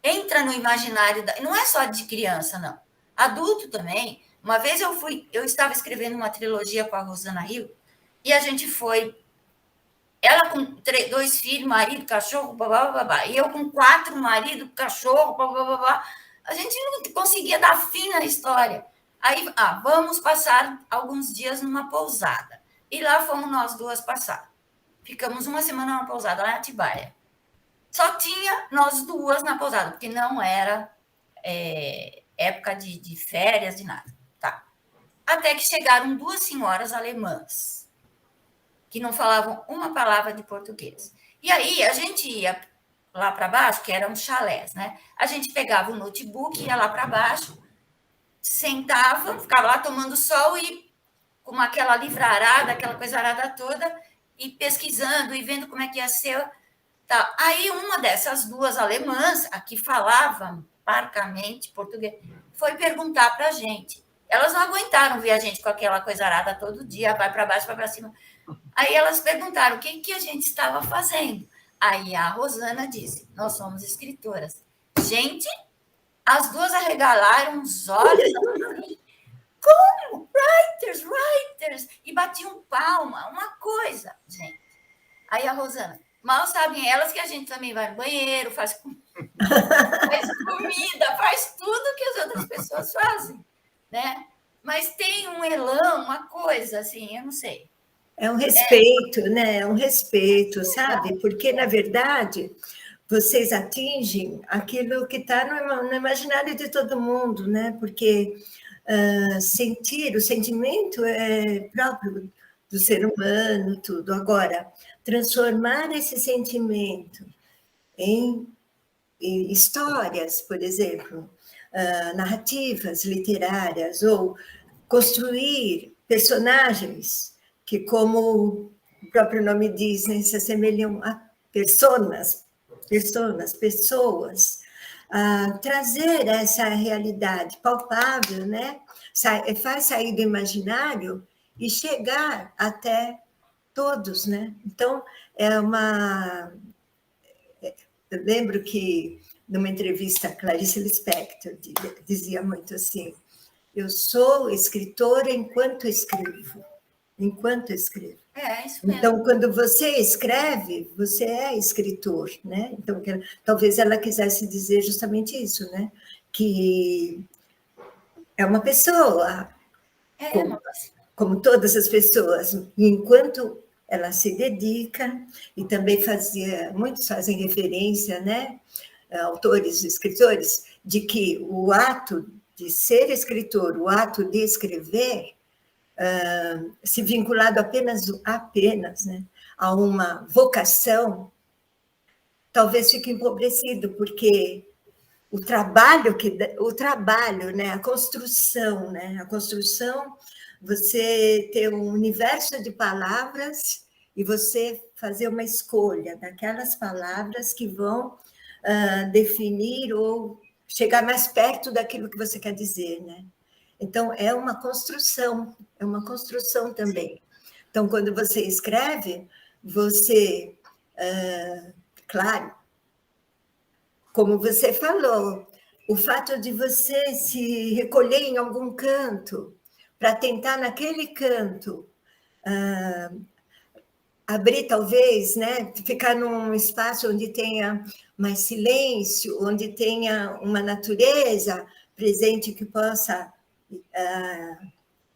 entra no imaginário... Não é só de criança, não. Adulto também. Uma vez eu estava escrevendo uma trilogia com a Rosana Hill, e a gente foi... Ela com 2 filhos, marido, cachorro, babá, e eu com 4, marido, cachorro, babá. A gente não conseguia dar fim na história. Aí, vamos passar alguns dias numa pousada. E lá fomos nós 2 passar. Ficamos uma semana numa pousada, lá em Atibaia. Só tinha nós 2 na pousada, porque não era época de férias, de nada. Tá. Até que chegaram 2 senhoras alemãs, que não falavam uma palavra de português. E aí, a gente ia lá para baixo, que eram chalés, né? A gente pegava o notebook, ia lá para baixo, sentava, ficava lá tomando sol e com aquela livrarada, aquela coisa arada toda, e pesquisando e vendo como é que ia ser. Tá. Aí, uma dessas 2 alemãs, a que falava parcamente português, foi perguntar para a gente. Elas não aguentaram ver a gente com aquela coisa arada todo dia, vai para baixo, vai para cima. Aí elas perguntaram o que a gente estava fazendo. Aí a Rosana disse, nós somos escritoras. Gente, as 2 arregalaram os olhos assim, como? Writers! E batiam palma, uma coisa, gente. Aí a Rosana, mal sabem elas que a gente também vai no banheiro, faz comida, faz tudo que as outras pessoas fazem, né? Mas tem um elão, uma coisa assim, eu não sei. É um respeito, né? É um respeito, sabe? Porque, na verdade, vocês atingem aquilo que está no imaginário de todo mundo, né? Porque o sentimento é próprio do ser humano, tudo. Agora, transformar esse sentimento em histórias, por exemplo, narrativas literárias, ou construir personagens que, como o próprio nome diz, né, se assemelham a pessoas, trazer essa realidade palpável, né? Faz sair do imaginário e chegar até todos, né? Então, eu lembro que, numa entrevista, Clarice Lispector dizia muito assim, eu sou escritora enquanto escrevo. Enquanto escrevo. Isso mesmo. Então, quando você escreve, você é escritor, né? Então, talvez ela quisesse dizer justamente isso, né? Que é uma pessoa, como todas as pessoas, e enquanto ela se dedica, e também muitos fazem referência, né, autores, escritores, de que o ato de ser escritor, o ato de escrever, se vinculado apenas, né, a uma vocação, talvez fique empobrecido, porque o trabalho, né, a construção, você ter um universo de palavras e você fazer uma escolha daquelas palavras que vão definir ou chegar mais perto daquilo que você quer dizer, né? Então, é uma construção também. Então, quando você escreve, você, claro, como você falou, o fato de você se recolher em algum canto, para tentar naquele canto abrir, talvez, né, ficar num espaço onde tenha mais silêncio, onde tenha uma natureza presente que possa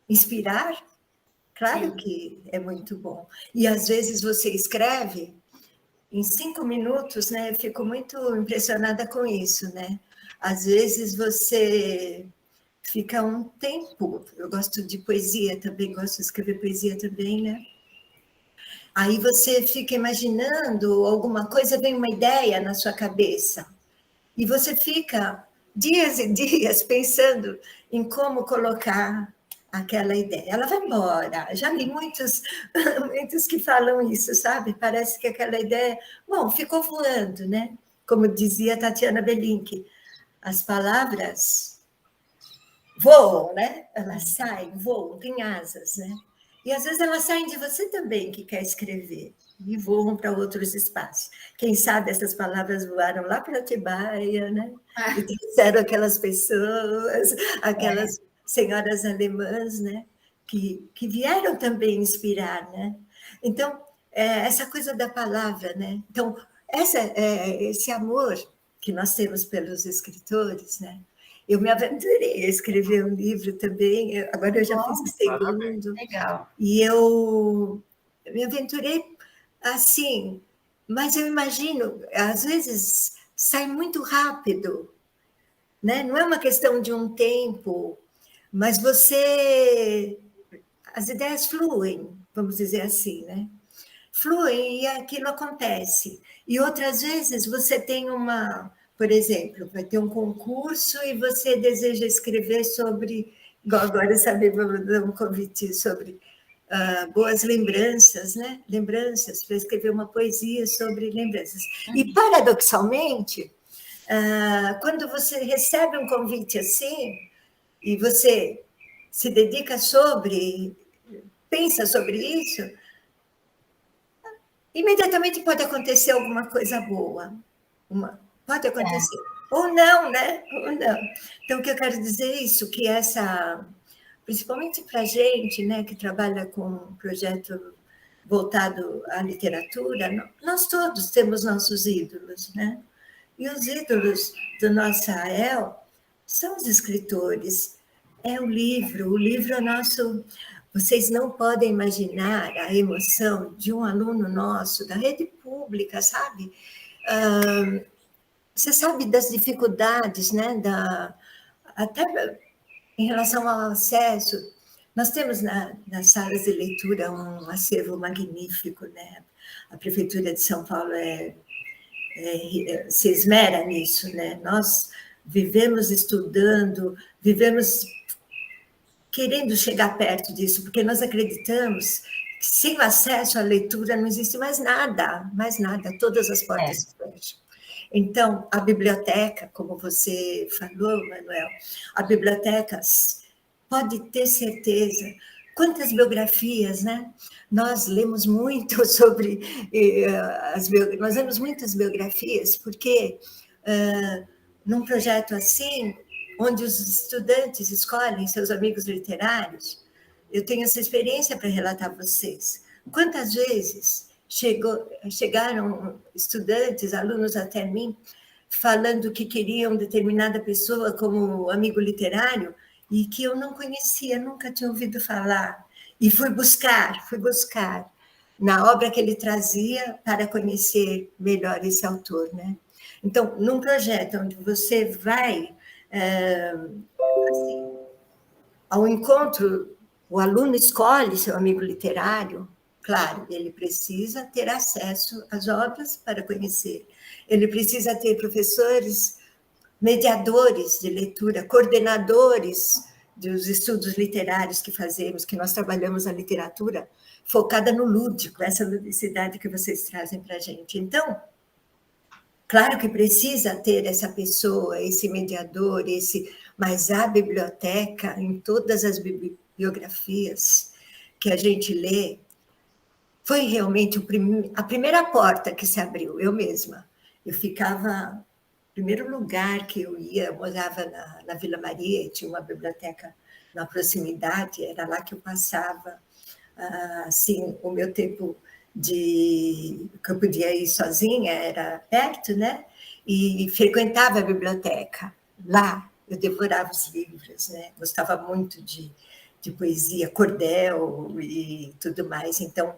inspirar, claro Sim. que é muito bom. E, às vezes, você escreve em 5 minutos, né? Eu fico muito impressionada com isso, né? Às vezes você fica um tempo, eu gosto de poesia também, gosto de escrever poesia também, né? Aí você fica imaginando alguma coisa, vem uma ideia na sua cabeça, e você fica dias e dias pensando em como colocar aquela ideia. Ela vai embora. Já li muitos que falam isso, sabe? Parece que aquela ideia, bom, ficou voando, né? Como dizia Tatiana Belink, as palavras voam, né? Elas saem, voam, têm asas, né? E às vezes elas saem de você também, que quer escrever, e voam para outros espaços. Quem sabe essas palavras voaram lá para Atibaia, né? E trouxeram aquelas pessoas, aquelas senhoras alemãs, né? Que vieram também inspirar, né? Então, essa coisa da palavra, né? Então, esse amor que nós temos pelos escritores, né? Eu me aventurei a escrever um livro também, agora eu já fiz o segundo. Legal. E eu me aventurei assim, mas eu imagino, às vezes sai muito rápido, né? Não é uma questão de um tempo, mas as ideias fluem, vamos dizer assim, né? Fluem e aquilo acontece. E outras vezes você tem por exemplo, vai ter um concurso e você deseja escrever sobre, igual agora sabemos um convite sobre boas lembranças, né? Lembranças, para escrever uma poesia sobre lembranças. E, paradoxalmente, quando você recebe um convite assim, e você se dedica pensa sobre isso, imediatamente pode acontecer alguma coisa boa. Pode acontecer. Ou não, né? Ou não. Então, o que eu quero dizer é isso, que principalmente para a gente, né, que trabalha com um projeto voltado à literatura, nós todos temos nossos ídolos, né? E os ídolos do nosso AEL são os escritores. É o livro é nosso... Vocês não podem imaginar a emoção de um aluno nosso, da rede pública, sabe? Você sabe das dificuldades, né? Até em relação ao acesso. Nós temos nas salas de leitura um acervo magnífico, né? A Prefeitura de São Paulo se esmera nisso, né? Nós vivemos estudando, vivemos querendo chegar perto disso, porque nós acreditamos que sem o acesso à leitura não existe mais nada, todas as portas se fecham. Então, a biblioteca, como você falou, Manuel, a biblioteca, pode ter certeza, quantas biografias, né? Nós lemos muito sobre... nós lemos muitas biografias, porque num projeto assim, onde os estudantes escolhem seus amigos literários, eu tenho essa experiência para relatar a vocês. Quantas vezes chegaram estudantes, alunos até mim, falando que queriam determinada pessoa como amigo literário e que eu não conhecia, nunca tinha ouvido falar. E fui buscar. na obra que ele trazia para conhecer melhor esse autor, né? Então, num projeto onde você vai assim, ao encontro, o aluno escolhe seu amigo literário, claro, ele precisa ter acesso às obras para conhecer, ele precisa ter professores mediadores de leitura, coordenadores dos estudos literários que fazemos, que nós trabalhamos a literatura focada no lúdico, essa ludicidade que vocês trazem para a gente. Então, claro que precisa ter essa pessoa, esse mediador, mas a biblioteca, em todas as biografias que a gente lê, foi realmente a primeira porta que se abriu, eu mesma. Eu ficava... O primeiro lugar que eu ia, eu morava na Vila Maria, tinha uma biblioteca na proximidade, era lá que eu passava, assim, o meu tempo que eu podia ir sozinha, era perto, né? E frequentava a biblioteca. Lá eu devorava os livros, né? Gostava muito de poesia, cordel e tudo mais. Então,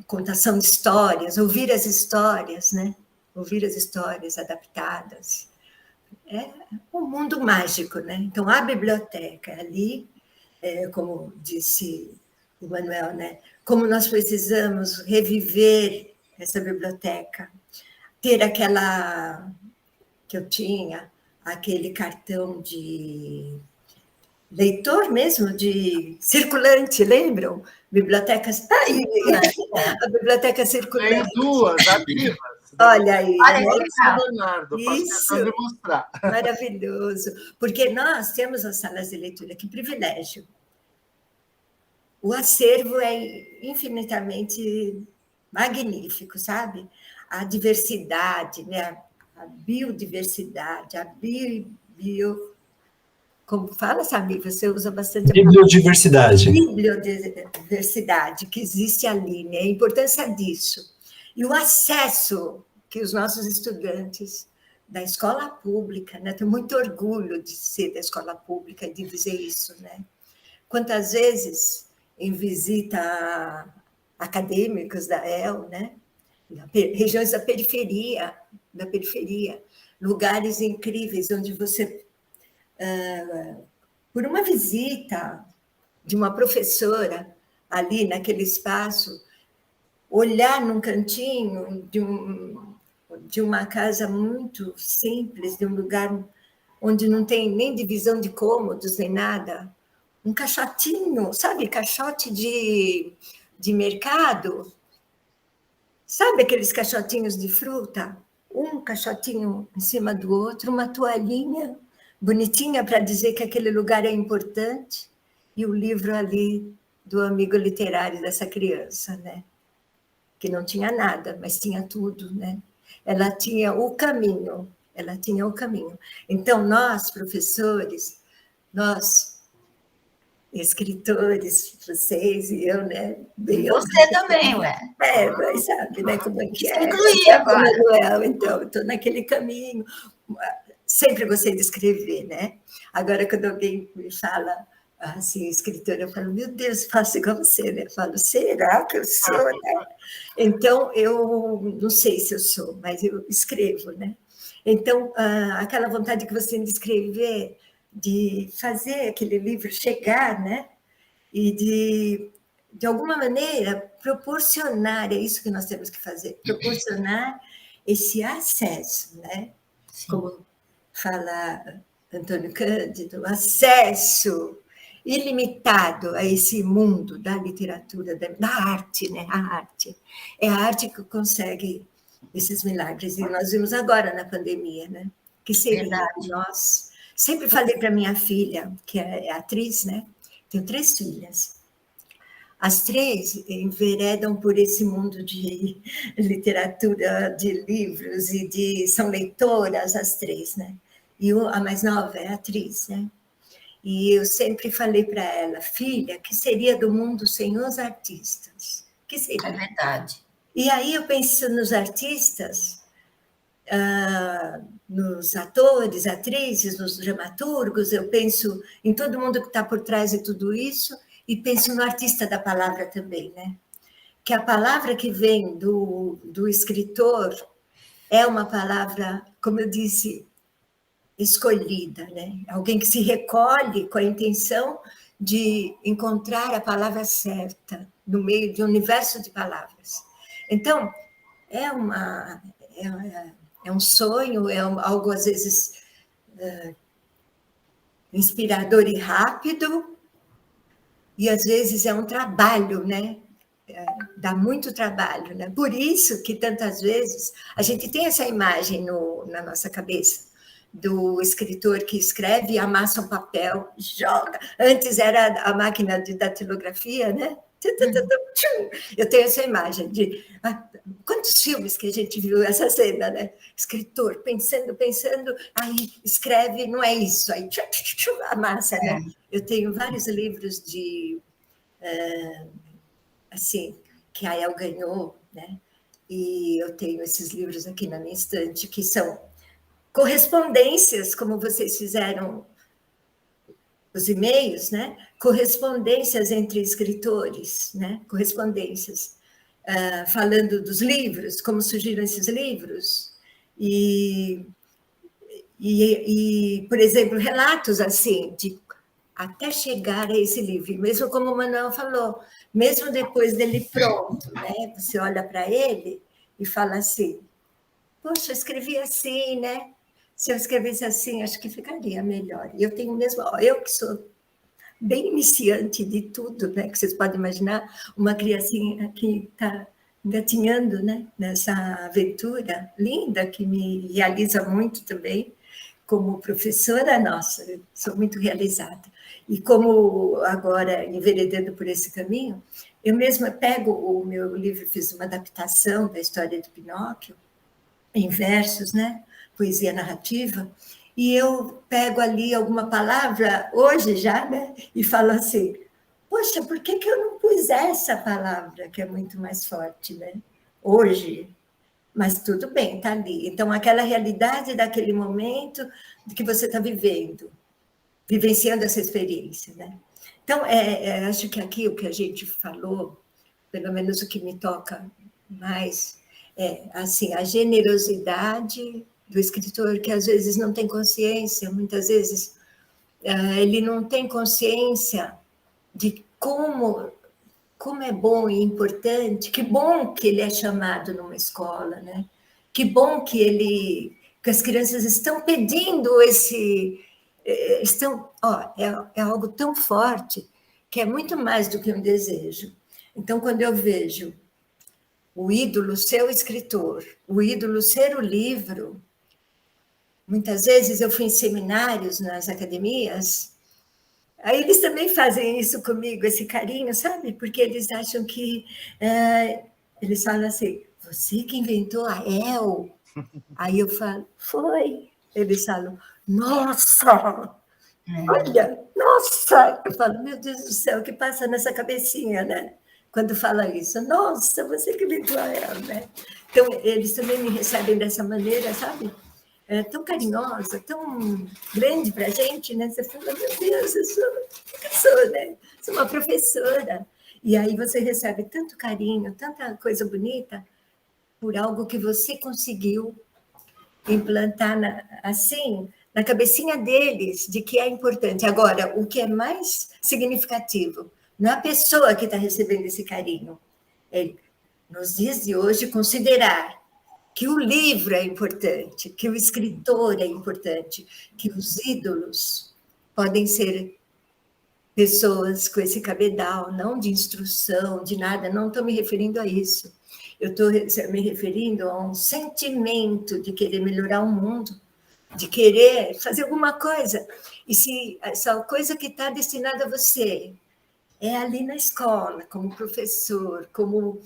contação de histórias, ouvir as histórias, né? Ouvir as histórias adaptadas. É um mundo mágico, né? Então, a biblioteca ali, como disse o Manuel, né? Como nós precisamos reviver essa biblioteca, ter aquela que eu tinha, aquele cartão de leitor mesmo, de circulante, lembram? Bibliotecas... a biblioteca circulante. Tenho duas, ativas. Olha aí. Olha, São Bernardo, isso, posso mostrar. Maravilhoso. Porque nós temos as salas de leitura, que privilégio. O acervo é infinitamente magnífico, sabe? A diversidade, né? A biodiversidade, como fala, sabe? Você usa bastante a Bibliodiversidade. Bibliodiversidade que existe ali, né? A importância disso. E o acesso que os nossos estudantes da escola pública, né? Tenho muito orgulho de ser da escola pública e de dizer isso, né? Quantas vezes, em visita acadêmicos da EL, né? Regiões da periferia, lugares incríveis onde você, por uma visita de uma professora ali naquele espaço, olhar num cantinho de uma casa muito simples, de um lugar onde não tem nem divisão de cômodos, nem nada, um caixotinho, sabe, caixote de mercado, sabe aqueles caixotinhos de fruta? Um caixotinho em cima do outro, uma toalhinha bonitinha para dizer que aquele lugar é importante, e o livro ali do amigo literário dessa criança, né? Que não tinha nada, mas tinha tudo, né? Ela tinha o caminho. Então, nós, professores, nós, escritores, vocês e eu, né? Você também, ué. Mas sabe, né, como é que é? Incluí agora. Manuel, então, estou naquele caminho. Sempre gostei de escrever, né? Agora, quando alguém me fala assim, escritora, eu falo, meu Deus, faço igual você, né? Eu falo, será que eu sou, né? Então, eu não sei se eu sou, mas eu escrevo, né? Então, aquela vontade que você tem de escrever, de fazer aquele livro chegar, né? E de alguma maneira, proporcionar, é isso que nós temos que fazer, proporcionar esse acesso, né? Sim. Como fala Antônio Cândido, acesso ilimitado a esse mundo da literatura, da arte, né? A arte. É a arte que consegue esses milagres. E nós vimos agora na pandemia, né? Que seria nós. Sempre falei para minha filha, que é atriz, né? Tenho 3 filhas. As 3 enveredam por esse mundo de literatura, de livros, são leitoras, as 3, né? E a mais nova é atriz, né? E eu sempre falei para ela, filha, que seria do mundo sem os artistas? Que seria? É verdade. E aí eu penso nos artistas, nos atores, atrizes, nos dramaturgos, eu penso em todo mundo que está por trás de tudo isso, e penso no artista da palavra também, né? que a palavra que vem do escritor é uma palavra, como eu disse, escolhida, né? Alguém que se recolhe com a intenção de encontrar a palavra certa no meio de um universo de palavras. Então, é um sonho, algo às vezes inspirador e rápido, e às vezes é um trabalho, né? Dá muito trabalho, né? Por isso que tantas vezes a gente tem essa imagem na nossa cabeça do escritor que escreve, amassa um papel, joga. Antes era a máquina de datilografia, né? Eu tenho essa imagem de quantos filmes que a gente viu essa cena, né? Escritor pensando, aí escreve, não é isso, aí amassa, né? Eu tenho vários livros de assim, que a El ganhou, né? E eu tenho esses livros aqui na minha estante, que são correspondências, como vocês fizeram os e-mails, né? Correspondências entre escritores, né? Correspondências, falando dos livros, como surgiram esses livros, e por exemplo, relatos assim, de até chegar a esse livro, mesmo como o Manuel falou, mesmo depois dele pronto, né? Você olha para ele e fala assim, poxa, eu escrevi assim, né? Se eu escrevesse assim, acho que ficaria melhor. E eu tenho mesmo, eu que sou bem iniciante de tudo, né? Que vocês podem imaginar, uma criancinha que está engatinhando, né? Nessa aventura linda, que me realiza muito também, como professora, nossa, eu sou muito realizada. E como agora, enveredando por esse caminho, eu mesma pego o meu livro, fiz uma adaptação da história de Pinóquio, em versos, né? Poesia narrativa, e eu pego ali alguma palavra, hoje já, né? E falo assim, poxa, por que eu não pus essa palavra, que é muito mais forte, né? Hoje, mas tudo bem, está ali. Então, aquela realidade daquele momento que você está vivendo, vivenciando essa experiência, né? Então, acho que aqui o que a gente falou, pelo menos o que me toca mais, assim, a generosidade do escritor, que às vezes não tem consciência, muitas vezes ele não tem consciência de como é bom e importante, que bom que ele é chamado numa escola, né? Que bom que as crianças estão pedindo é algo tão forte que é muito mais do que um desejo. Então, quando eu vejo o ídolo ser o escritor, o ídolo ser o livro, muitas vezes eu fui em seminários nas academias. Aí eles também fazem isso comigo, esse carinho, sabe? Porque eles acham que... eles falam assim, você que inventou a El? Aí eu falo, foi. Eles falam, nossa! Olha, nossa! Eu falo, meu Deus do céu, o que passa nessa cabecinha, né? Quando fala isso, nossa, você que inventou a El, né? Então, eles também me recebem dessa maneira, sabe? Tão carinhosa, tão grande para a gente, né? Você fala, meu Deus, eu sou, né? Sou uma professora. E aí você recebe tanto carinho, tanta coisa bonita por algo que você conseguiu implantar assim na cabecinha deles de que é importante. Agora, o que é mais significativo não é a pessoa que está recebendo esse carinho, é, nos dias de hoje, considerar que o livro é importante, que o escritor é importante, que os ídolos podem ser pessoas com esse cabedal, não de instrução, de nada, não estou me referindo a isso. Eu estou me referindo a um sentimento de querer melhorar o mundo, de querer fazer alguma coisa. E se essa coisa que está destinada a você é ali na escola, como professor, como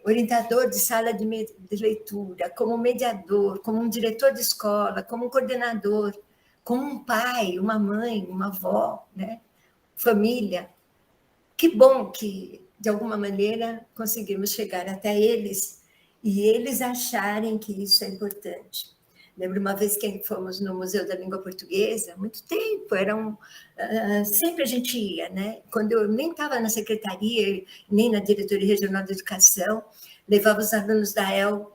orientador de sala de leitura, como mediador, como um diretor de escola, como um coordenador, como um pai, uma mãe, uma avó, né? Família. Que bom que, de alguma maneira, conseguimos chegar até eles e eles acharem que isso é importante. Lembro uma vez que fomos no Museu da Língua Portuguesa, há muito tempo, sempre a gente ia, né? Quando eu nem estava na secretaria, nem na Diretoria Regional de Educação, levava os alunos da EL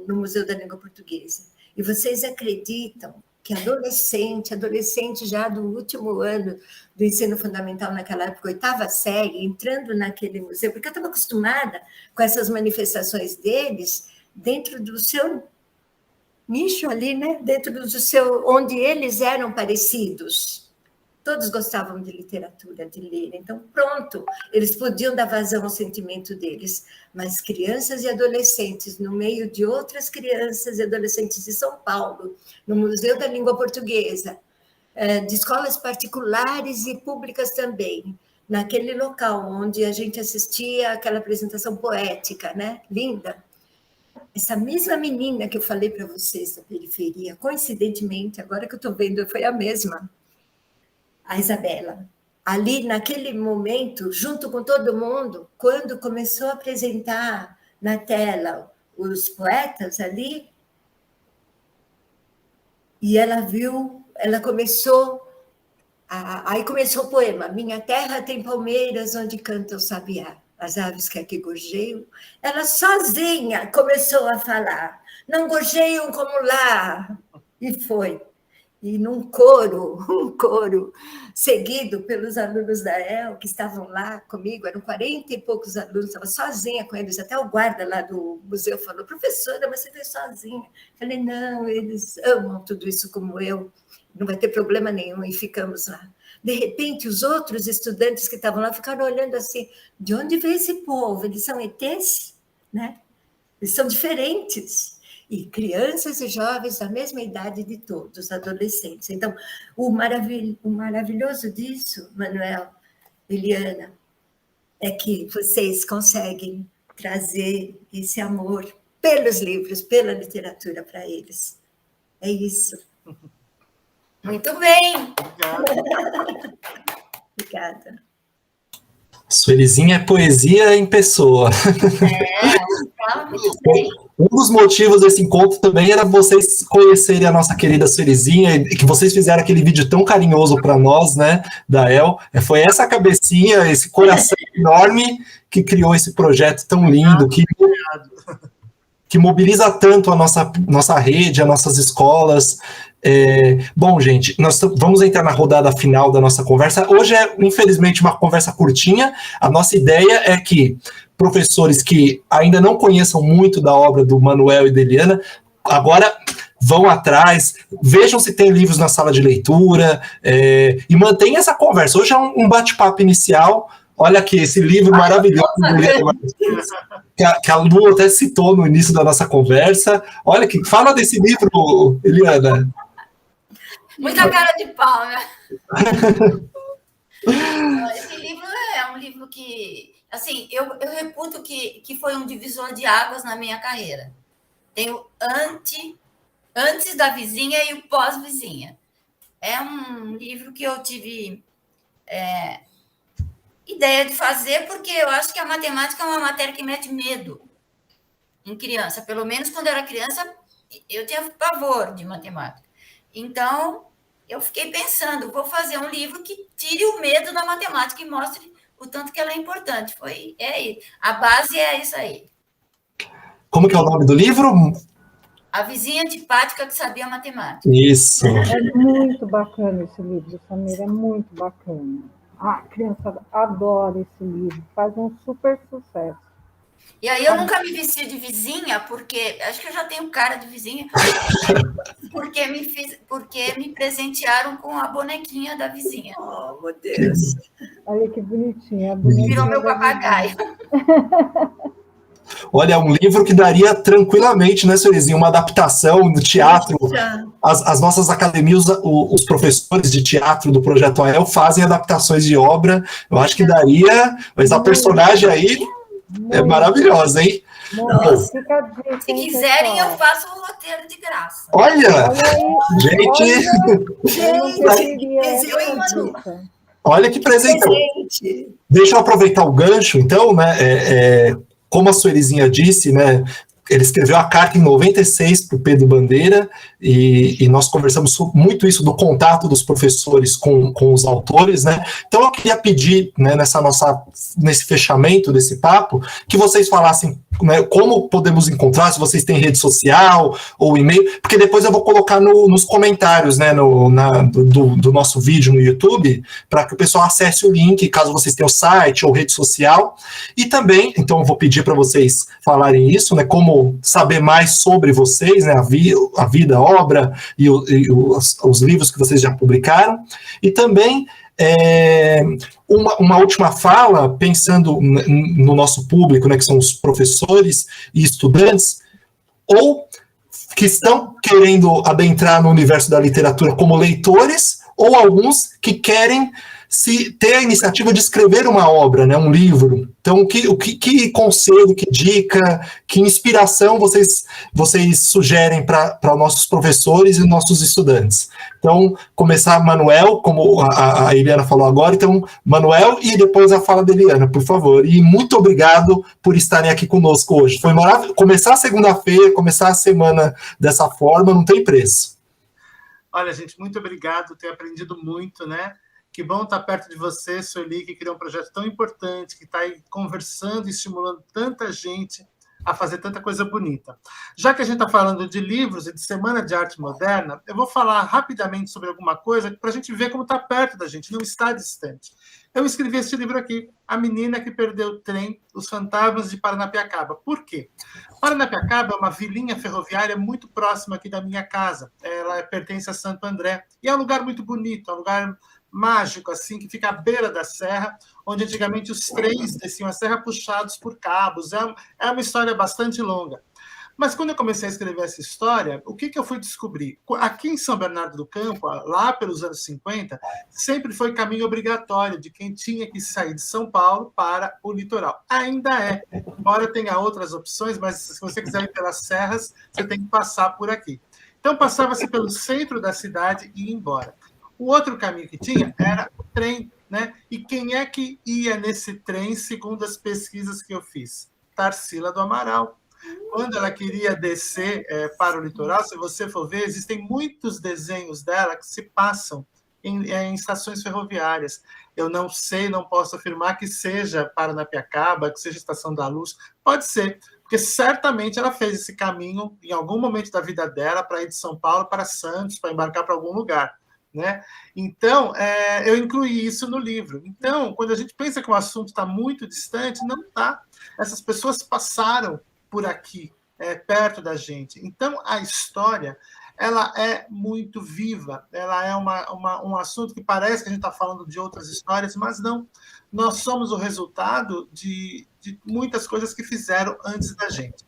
no Museu da Língua Portuguesa. E vocês acreditam que adolescente já do último ano do ensino fundamental naquela época, 8ª série, entrando naquele museu, porque eu estava acostumada com essas manifestações deles dentro do seu nicho ali, né? Dentro do seu, onde eles eram parecidos. Todos gostavam de literatura, de ler. Então, pronto, eles podiam dar vazão ao sentimento deles. Mas crianças e adolescentes, no meio de outras crianças e adolescentes de São Paulo, no Museu da Língua Portuguesa, de escolas particulares e públicas também, naquele local onde a gente assistia aquela apresentação poética, né? Linda. Essa mesma menina que eu falei para vocês da periferia, coincidentemente, agora que eu estou vendo, foi a mesma, a Isabela. Ali, naquele momento, junto com todo mundo, quando começou a apresentar na tela os poetas ali, e ela viu, ela começou, aí começou o poema, Minha terra tem palmeiras onde canta o sabiá. As aves que aqui gorjeiam, ela sozinha começou a falar, não gorjeiam como lá, e foi. E num coro seguido pelos alunos da EL, que estavam lá comigo, eram 40 e poucos alunos, estava sozinha com eles, até o guarda lá do museu falou, professora, mas você veio sozinha. Falei, não, eles amam tudo isso como eu, não vai ter problema nenhum, e ficamos lá. De repente, os outros estudantes que estavam lá ficaram olhando assim, de onde veio esse povo? Eles são ETs? Né? Eles são diferentes. E crianças e jovens da mesma idade de todos, adolescentes. Então, o maravilhoso disso, Manuel, Eliana, é que vocês conseguem trazer esse amor pelos livros, pela literatura para eles. É isso. Muito bem. Obrigada. Suelizinha é poesia em pessoa. Fala muito bem. Um dos motivos desse encontro também era vocês conhecerem a nossa querida Suelizinha, e que vocês fizeram aquele vídeo tão carinhoso para nós, né, da El. Foi essa cabecinha, esse coração enorme que criou esse projeto tão lindo, que mobiliza tanto a nossa rede, as nossas escolas. Bom, gente, nós vamos entrar na rodada final da nossa conversa. Hoje é, infelizmente, uma conversa curtinha. A nossa ideia é que professores que ainda não conheçam muito da obra do Manuel e da Eliana, agora vão atrás, vejam se tem livros na sala de leitura, e mantenham essa conversa. Hoje é um bate-papo inicial. Olha aqui, esse livro maravilhoso que a Lu até citou no início da nossa conversa. Olha, fala desse livro, Eliana. Muita cara de pau, né? Esse livro é um livro que, assim, eu reputo que foi um divisor de águas na minha carreira. Tem o antes da vizinha e o pós-vizinha. É um livro que eu tive ideia de fazer, porque eu acho que a matemática é uma matéria que mete medo em criança. Pelo menos quando eu era criança, eu tinha pavor de matemática. Então, eu fiquei pensando, vou fazer um livro que tire o medo da matemática e mostre o tanto que ela é importante. A base é isso aí. Como que é o nome do livro? A vizinha antipática que sabia matemática. Isso. É muito bacana esse livro, Samira, é muito bacana. A criança adora esse livro, faz um super sucesso. E aí eu nunca me vesti de vizinha, porque acho que eu já tenho cara de vizinha, porque me presentearam com a bonequinha da vizinha. Oh, meu Deus! Olha que bonitinha. Virou meu papagaio. Olha, é um livro que daria tranquilamente, né, Suelizinha, uma adaptação do teatro. As nossas academias, os professores de teatro do Projeto AEL fazem adaptações de obra. Eu acho que daria, mas a personagem aí é maravilhosa, hein? Nossa, se quiserem, eu faço o roteiro de graça. Olha olha que presente. Deixa eu aproveitar o gancho, então, né? Como a Suelizinha disse, né? Ele escreveu a carta em 96 para o Pedro Bandeira, e nós conversamos muito isso do contato dos professores com os autores, né? Então eu queria pedir, né, nesse fechamento desse papo, que vocês falassem, né, como podemos encontrar, se vocês têm rede social ou e-mail, porque depois eu vou colocar nos comentários, né, do nosso vídeo no YouTube, para que o pessoal acesse o link, caso vocês tenham site ou rede social. E também, então eu vou pedir para vocês falarem isso, né, como saber mais sobre vocês, né, a vida, a obra e os livros que vocês já publicaram. E também uma última fala, pensando no nosso público, né, que são os professores e estudantes, ou que estão querendo adentrar no universo da literatura como leitores, ou alguns que querem ter a iniciativa de escrever uma obra, né, um livro. Então, que conselho, que dica, que inspiração vocês sugerem para nossos professores e nossos estudantes? Então, começar Manuel, como a Eliana falou agora, então, Manuel, e depois a fala da Eliana, por favor. E muito obrigado por estarem aqui conosco hoje. Foi maravilhoso. Começar a segunda-feira, começar a semana dessa forma, não tem preço. Olha, gente, muito obrigado, tenho aprendido muito, né? Que bom estar perto de você, Sueli, que criou um projeto tão importante, que está aí conversando e estimulando tanta gente a fazer tanta coisa bonita. Já que a gente está falando de livros e de Semana de Arte Moderna, eu vou falar rapidamente sobre alguma coisa para a gente ver como está perto da gente, não está distante. Eu escrevi esse livro aqui, A Menina que Perdeu o Trem, Os Fantasmas de Paranapiacaba. Por quê? Paranapiacaba é uma vilinha ferroviária muito próxima aqui da minha casa. Ela pertence a Santo André. E é um lugar muito bonito, é um lugar mágico, assim, que fica à beira da serra, onde antigamente os trens desciam a serra puxados por cabos. É uma história bastante longa. Mas quando eu comecei a escrever essa história, o que eu fui descobrir? Aqui em São Bernardo do Campo, lá pelos anos 50, sempre foi caminho obrigatório de quem tinha que sair de São Paulo para o litoral. Ainda é, embora tenha outras opções, mas se você quiser ir pelas serras, você tem que passar por aqui. Então passava-se pelo centro da cidade e ir embora. O outro caminho que tinha era o trem, né? E quem é que ia nesse trem, segundo as pesquisas que eu fiz? Tarsila do Amaral. Quando ela queria descer para o litoral, se você for ver, existem muitos desenhos dela que se passam em estações ferroviárias. Eu não sei, não posso afirmar que seja Paranapiacaba, que seja Estação da Luz. Pode ser, porque certamente ela fez esse caminho em algum momento da vida dela para ir de São Paulo para Santos, para embarcar para algum lugar. Né? Então, eu incluí isso no livro. Então, quando a gente pensa que o assunto está muito distante, não está. Essas pessoas passaram por aqui, perto da gente. Então, a história ela é muito viva, ela é um assunto que parece que a gente está falando de outras histórias, mas não. Nós somos o resultado de muitas coisas que fizeram antes da gente.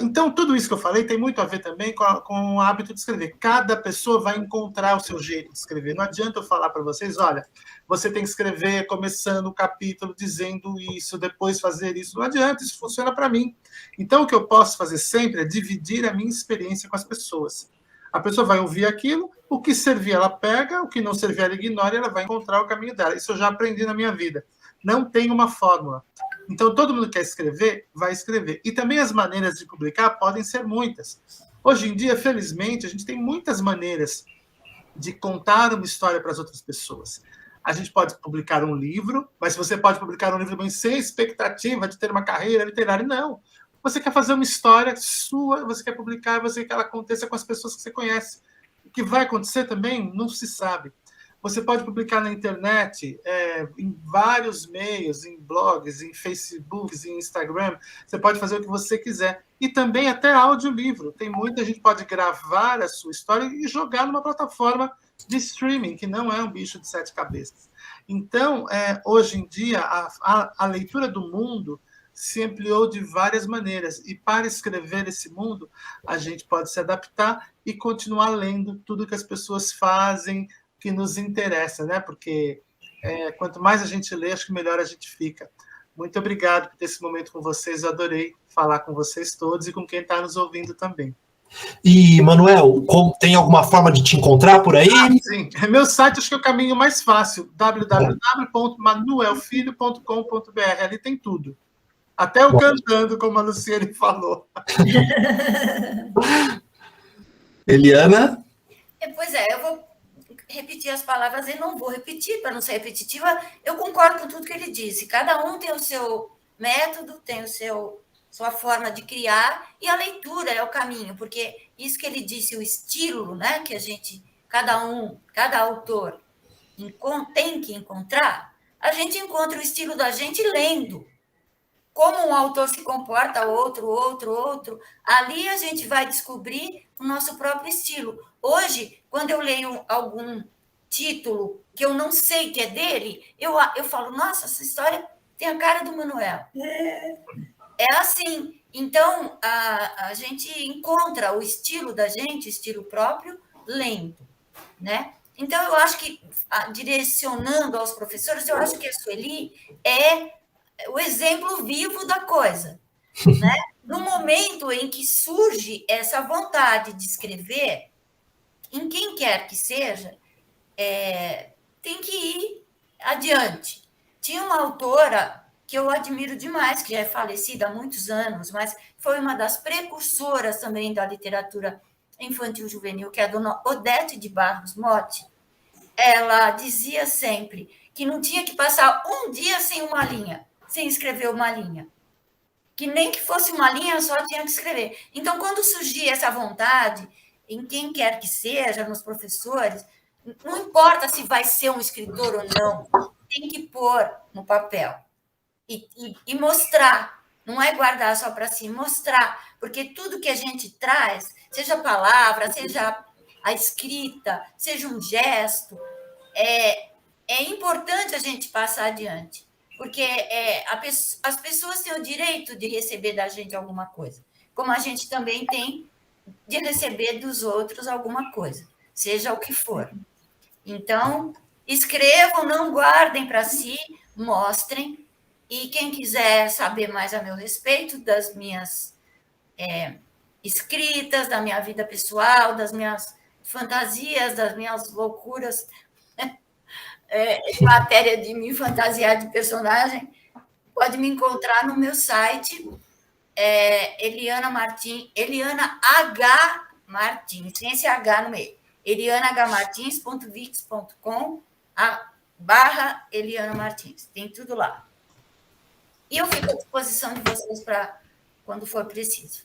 Então, tudo isso que eu falei tem muito a ver também com o hábito de escrever. Cada pessoa vai encontrar o seu jeito de escrever. Não adianta eu falar para vocês, olha, você tem que escrever começando o capítulo dizendo isso, depois fazer isso. Não adianta, isso funciona para mim. Então, o que eu posso fazer sempre é dividir a minha experiência com as pessoas. A pessoa vai ouvir aquilo, o que servir ela pega, o que não servir ela ignora e ela vai encontrar o caminho dela. Isso eu já aprendi na minha vida. Não tem uma fórmula. Então, todo mundo que quer escrever, vai escrever. E também as maneiras de publicar podem ser muitas. Hoje em dia, felizmente, a gente tem muitas maneiras de contar uma história para as outras pessoas. A gente pode publicar um livro, mas você pode publicar um livro bem sem expectativa de ter uma carreira literária. Não. Você quer fazer uma história sua, você quer publicar, você quer que ela aconteça com as pessoas que você conhece. O que vai acontecer também, não se sabe. Você pode publicar na internet, em vários meios, em blogs, em Facebook, em Instagram. Você pode fazer o que você quiser. E também até audiolivro. Tem muita gente que pode gravar a sua história e jogar numa plataforma de streaming, que não é um bicho de 7 cabeças. Então, hoje em dia, a leitura do mundo se ampliou de várias maneiras. E para escrever esse mundo, a gente pode se adaptar e continuar lendo tudo que as pessoas fazem, que nos interessa, né? Porque quanto mais a gente lê, acho que melhor a gente fica. Muito obrigado por ter esse momento com vocês. Eu adorei falar com vocês todos e com quem está nos ouvindo também. E, Manuel, tem alguma forma de te encontrar por aí? Sim, meu site acho que é o caminho mais fácil, www.manuelfilho.com.br. Ali tem tudo. Até o cantando, como a Luciane falou. Eliana? Pois é, eu vou repetir as palavras e não vou repetir, para não ser repetitiva. Eu concordo com tudo que ele disse. Cada um tem o seu método, tem sua forma de criar, e a leitura é o caminho, porque isso que ele disse, o estilo, né, que cada autor tem que encontrar, a gente encontra o estilo da gente lendo. Como um autor se comporta, outro, ali a gente vai descobrir o nosso próprio estilo. Hoje, quando eu leio algum título que eu não sei que é dele, eu falo, nossa, essa história tem a cara do Manuel. É assim. Então, a gente encontra o estilo da gente, o estilo próprio, lendo, né? Então, eu acho que, direcionando aos professores, eu acho que a Sueli é o exemplo vivo da coisa, né? No momento em que surge essa vontade de escrever, em quem quer que seja, tem que ir adiante. Tinha uma autora que eu admiro demais, que já é falecida há muitos anos, mas foi uma das precursoras também da literatura infantil juvenil, que é a dona Odete de Barros Motti. Ela dizia sempre que não tinha que passar um dia sem escrever uma linha. Que nem que fosse uma linha, só tinha que escrever. Então, quando surgia essa vontade, em quem quer que seja, nos professores, não importa se vai ser um escritor ou não, tem que pôr no papel e mostrar. Não é guardar só para si, mostrar. Porque tudo que a gente traz, seja a palavra, seja a escrita, seja um gesto, é importante a gente passar adiante. Porque as pessoas têm o direito de receber da gente alguma coisa, como a gente também tem de receber dos outros alguma coisa, seja o que for. Então, escrevam, não guardem para si, mostrem, e quem quiser saber mais a meu respeito, das minhas escritas, da minha vida pessoal, das minhas fantasias, das minhas loucuras, em matéria de me fantasiar de personagem, pode me encontrar no meu site, Eliana H. Martins, sem esse H no meio, elianahmartins.wix.com/Eliana Martins. Tem tudo lá. E eu fico à disposição de vocês para quando for preciso.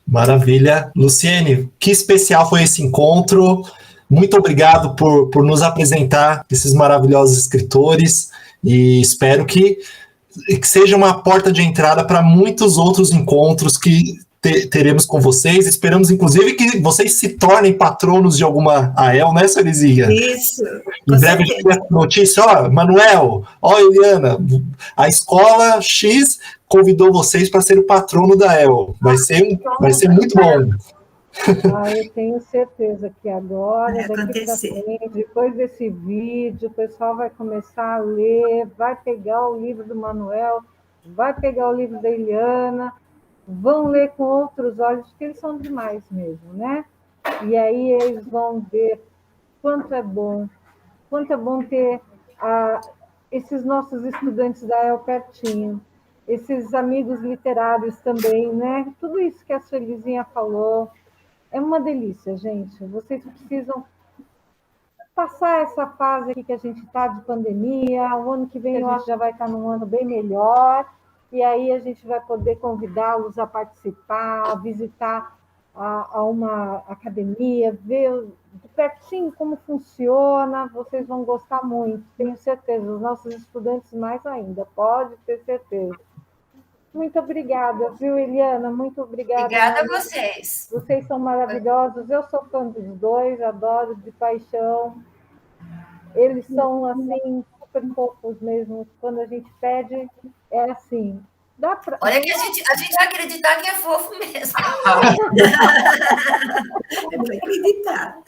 Maravilha. Luciene, que especial foi esse encontro. Muito obrigado por nos apresentar esses maravilhosos escritores e espero que seja uma porta de entrada para muitos outros encontros que teremos com vocês. Esperamos, inclusive, que vocês se tornem patronos de alguma AEL, né, Suelizinha? Isso. Em breve a gente tem a notícia, Manuel, Eliana, a escola X convidou vocês para ser o patrono da AEL. Vai ser muito bom. Eu tenho certeza que agora, daqui para frente, depois desse vídeo, o pessoal vai começar a ler, vai pegar o livro do Manuel, vai pegar o livro da Eliana, vão ler com outros olhos, porque eles são demais mesmo, né? E aí eles vão ver quanto é bom ter esses nossos estudantes da AEL pertinho, esses amigos literários também, né? Tudo isso que a Suelizinha falou. É uma delícia, gente. Vocês precisam passar essa fase aqui que a gente está de pandemia. O ano que vem a gente já vai estar num ano bem melhor. E aí a gente vai poder convidá-los a participar, a visitar a uma academia, ver de pertinho como funciona. Vocês vão gostar muito, tenho certeza. Os nossos estudantes mais ainda, pode ter certeza. Muito obrigada, viu, Eliana? Muito obrigada. Obrigada a vocês. Vocês são maravilhosos. Eu sou fã dos dois, adoro de paixão. Eles são, assim, super fofos mesmo. Quando a gente pede, é assim. Olha que a gente vai acreditar que é fofo mesmo. É para acreditar.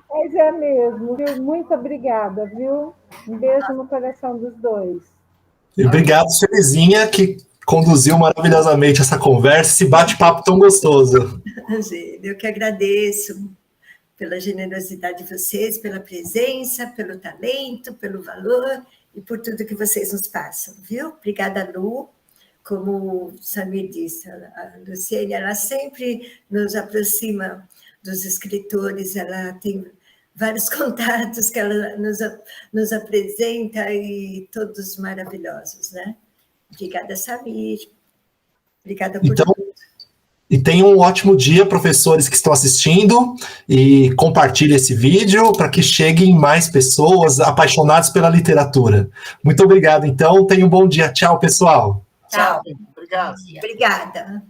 Mas é mesmo, viu? Muito obrigada, viu? Um beijo no coração dos dois. E obrigado, Suelizinha, que conduziu maravilhosamente essa conversa, esse bate-papo tão gostoso. Eu que agradeço pela generosidade de vocês, pela presença, pelo talento, pelo valor e por tudo que vocês nos passam, viu? Obrigada, Lu. como o Samir disse, a Luciene, ela sempre nos aproxima dos escritores, ela tem vários contatos que ela nos apresenta e todos maravilhosos, né? Obrigada, Samir. Obrigada por tudo. E tenham um ótimo dia, professores que estão assistindo, e compartilhe esse vídeo para que cheguem mais pessoas apaixonadas pela literatura. Muito obrigado, então. Tenham um bom dia. Tchau, pessoal. Tchau. Obrigado. Obrigada.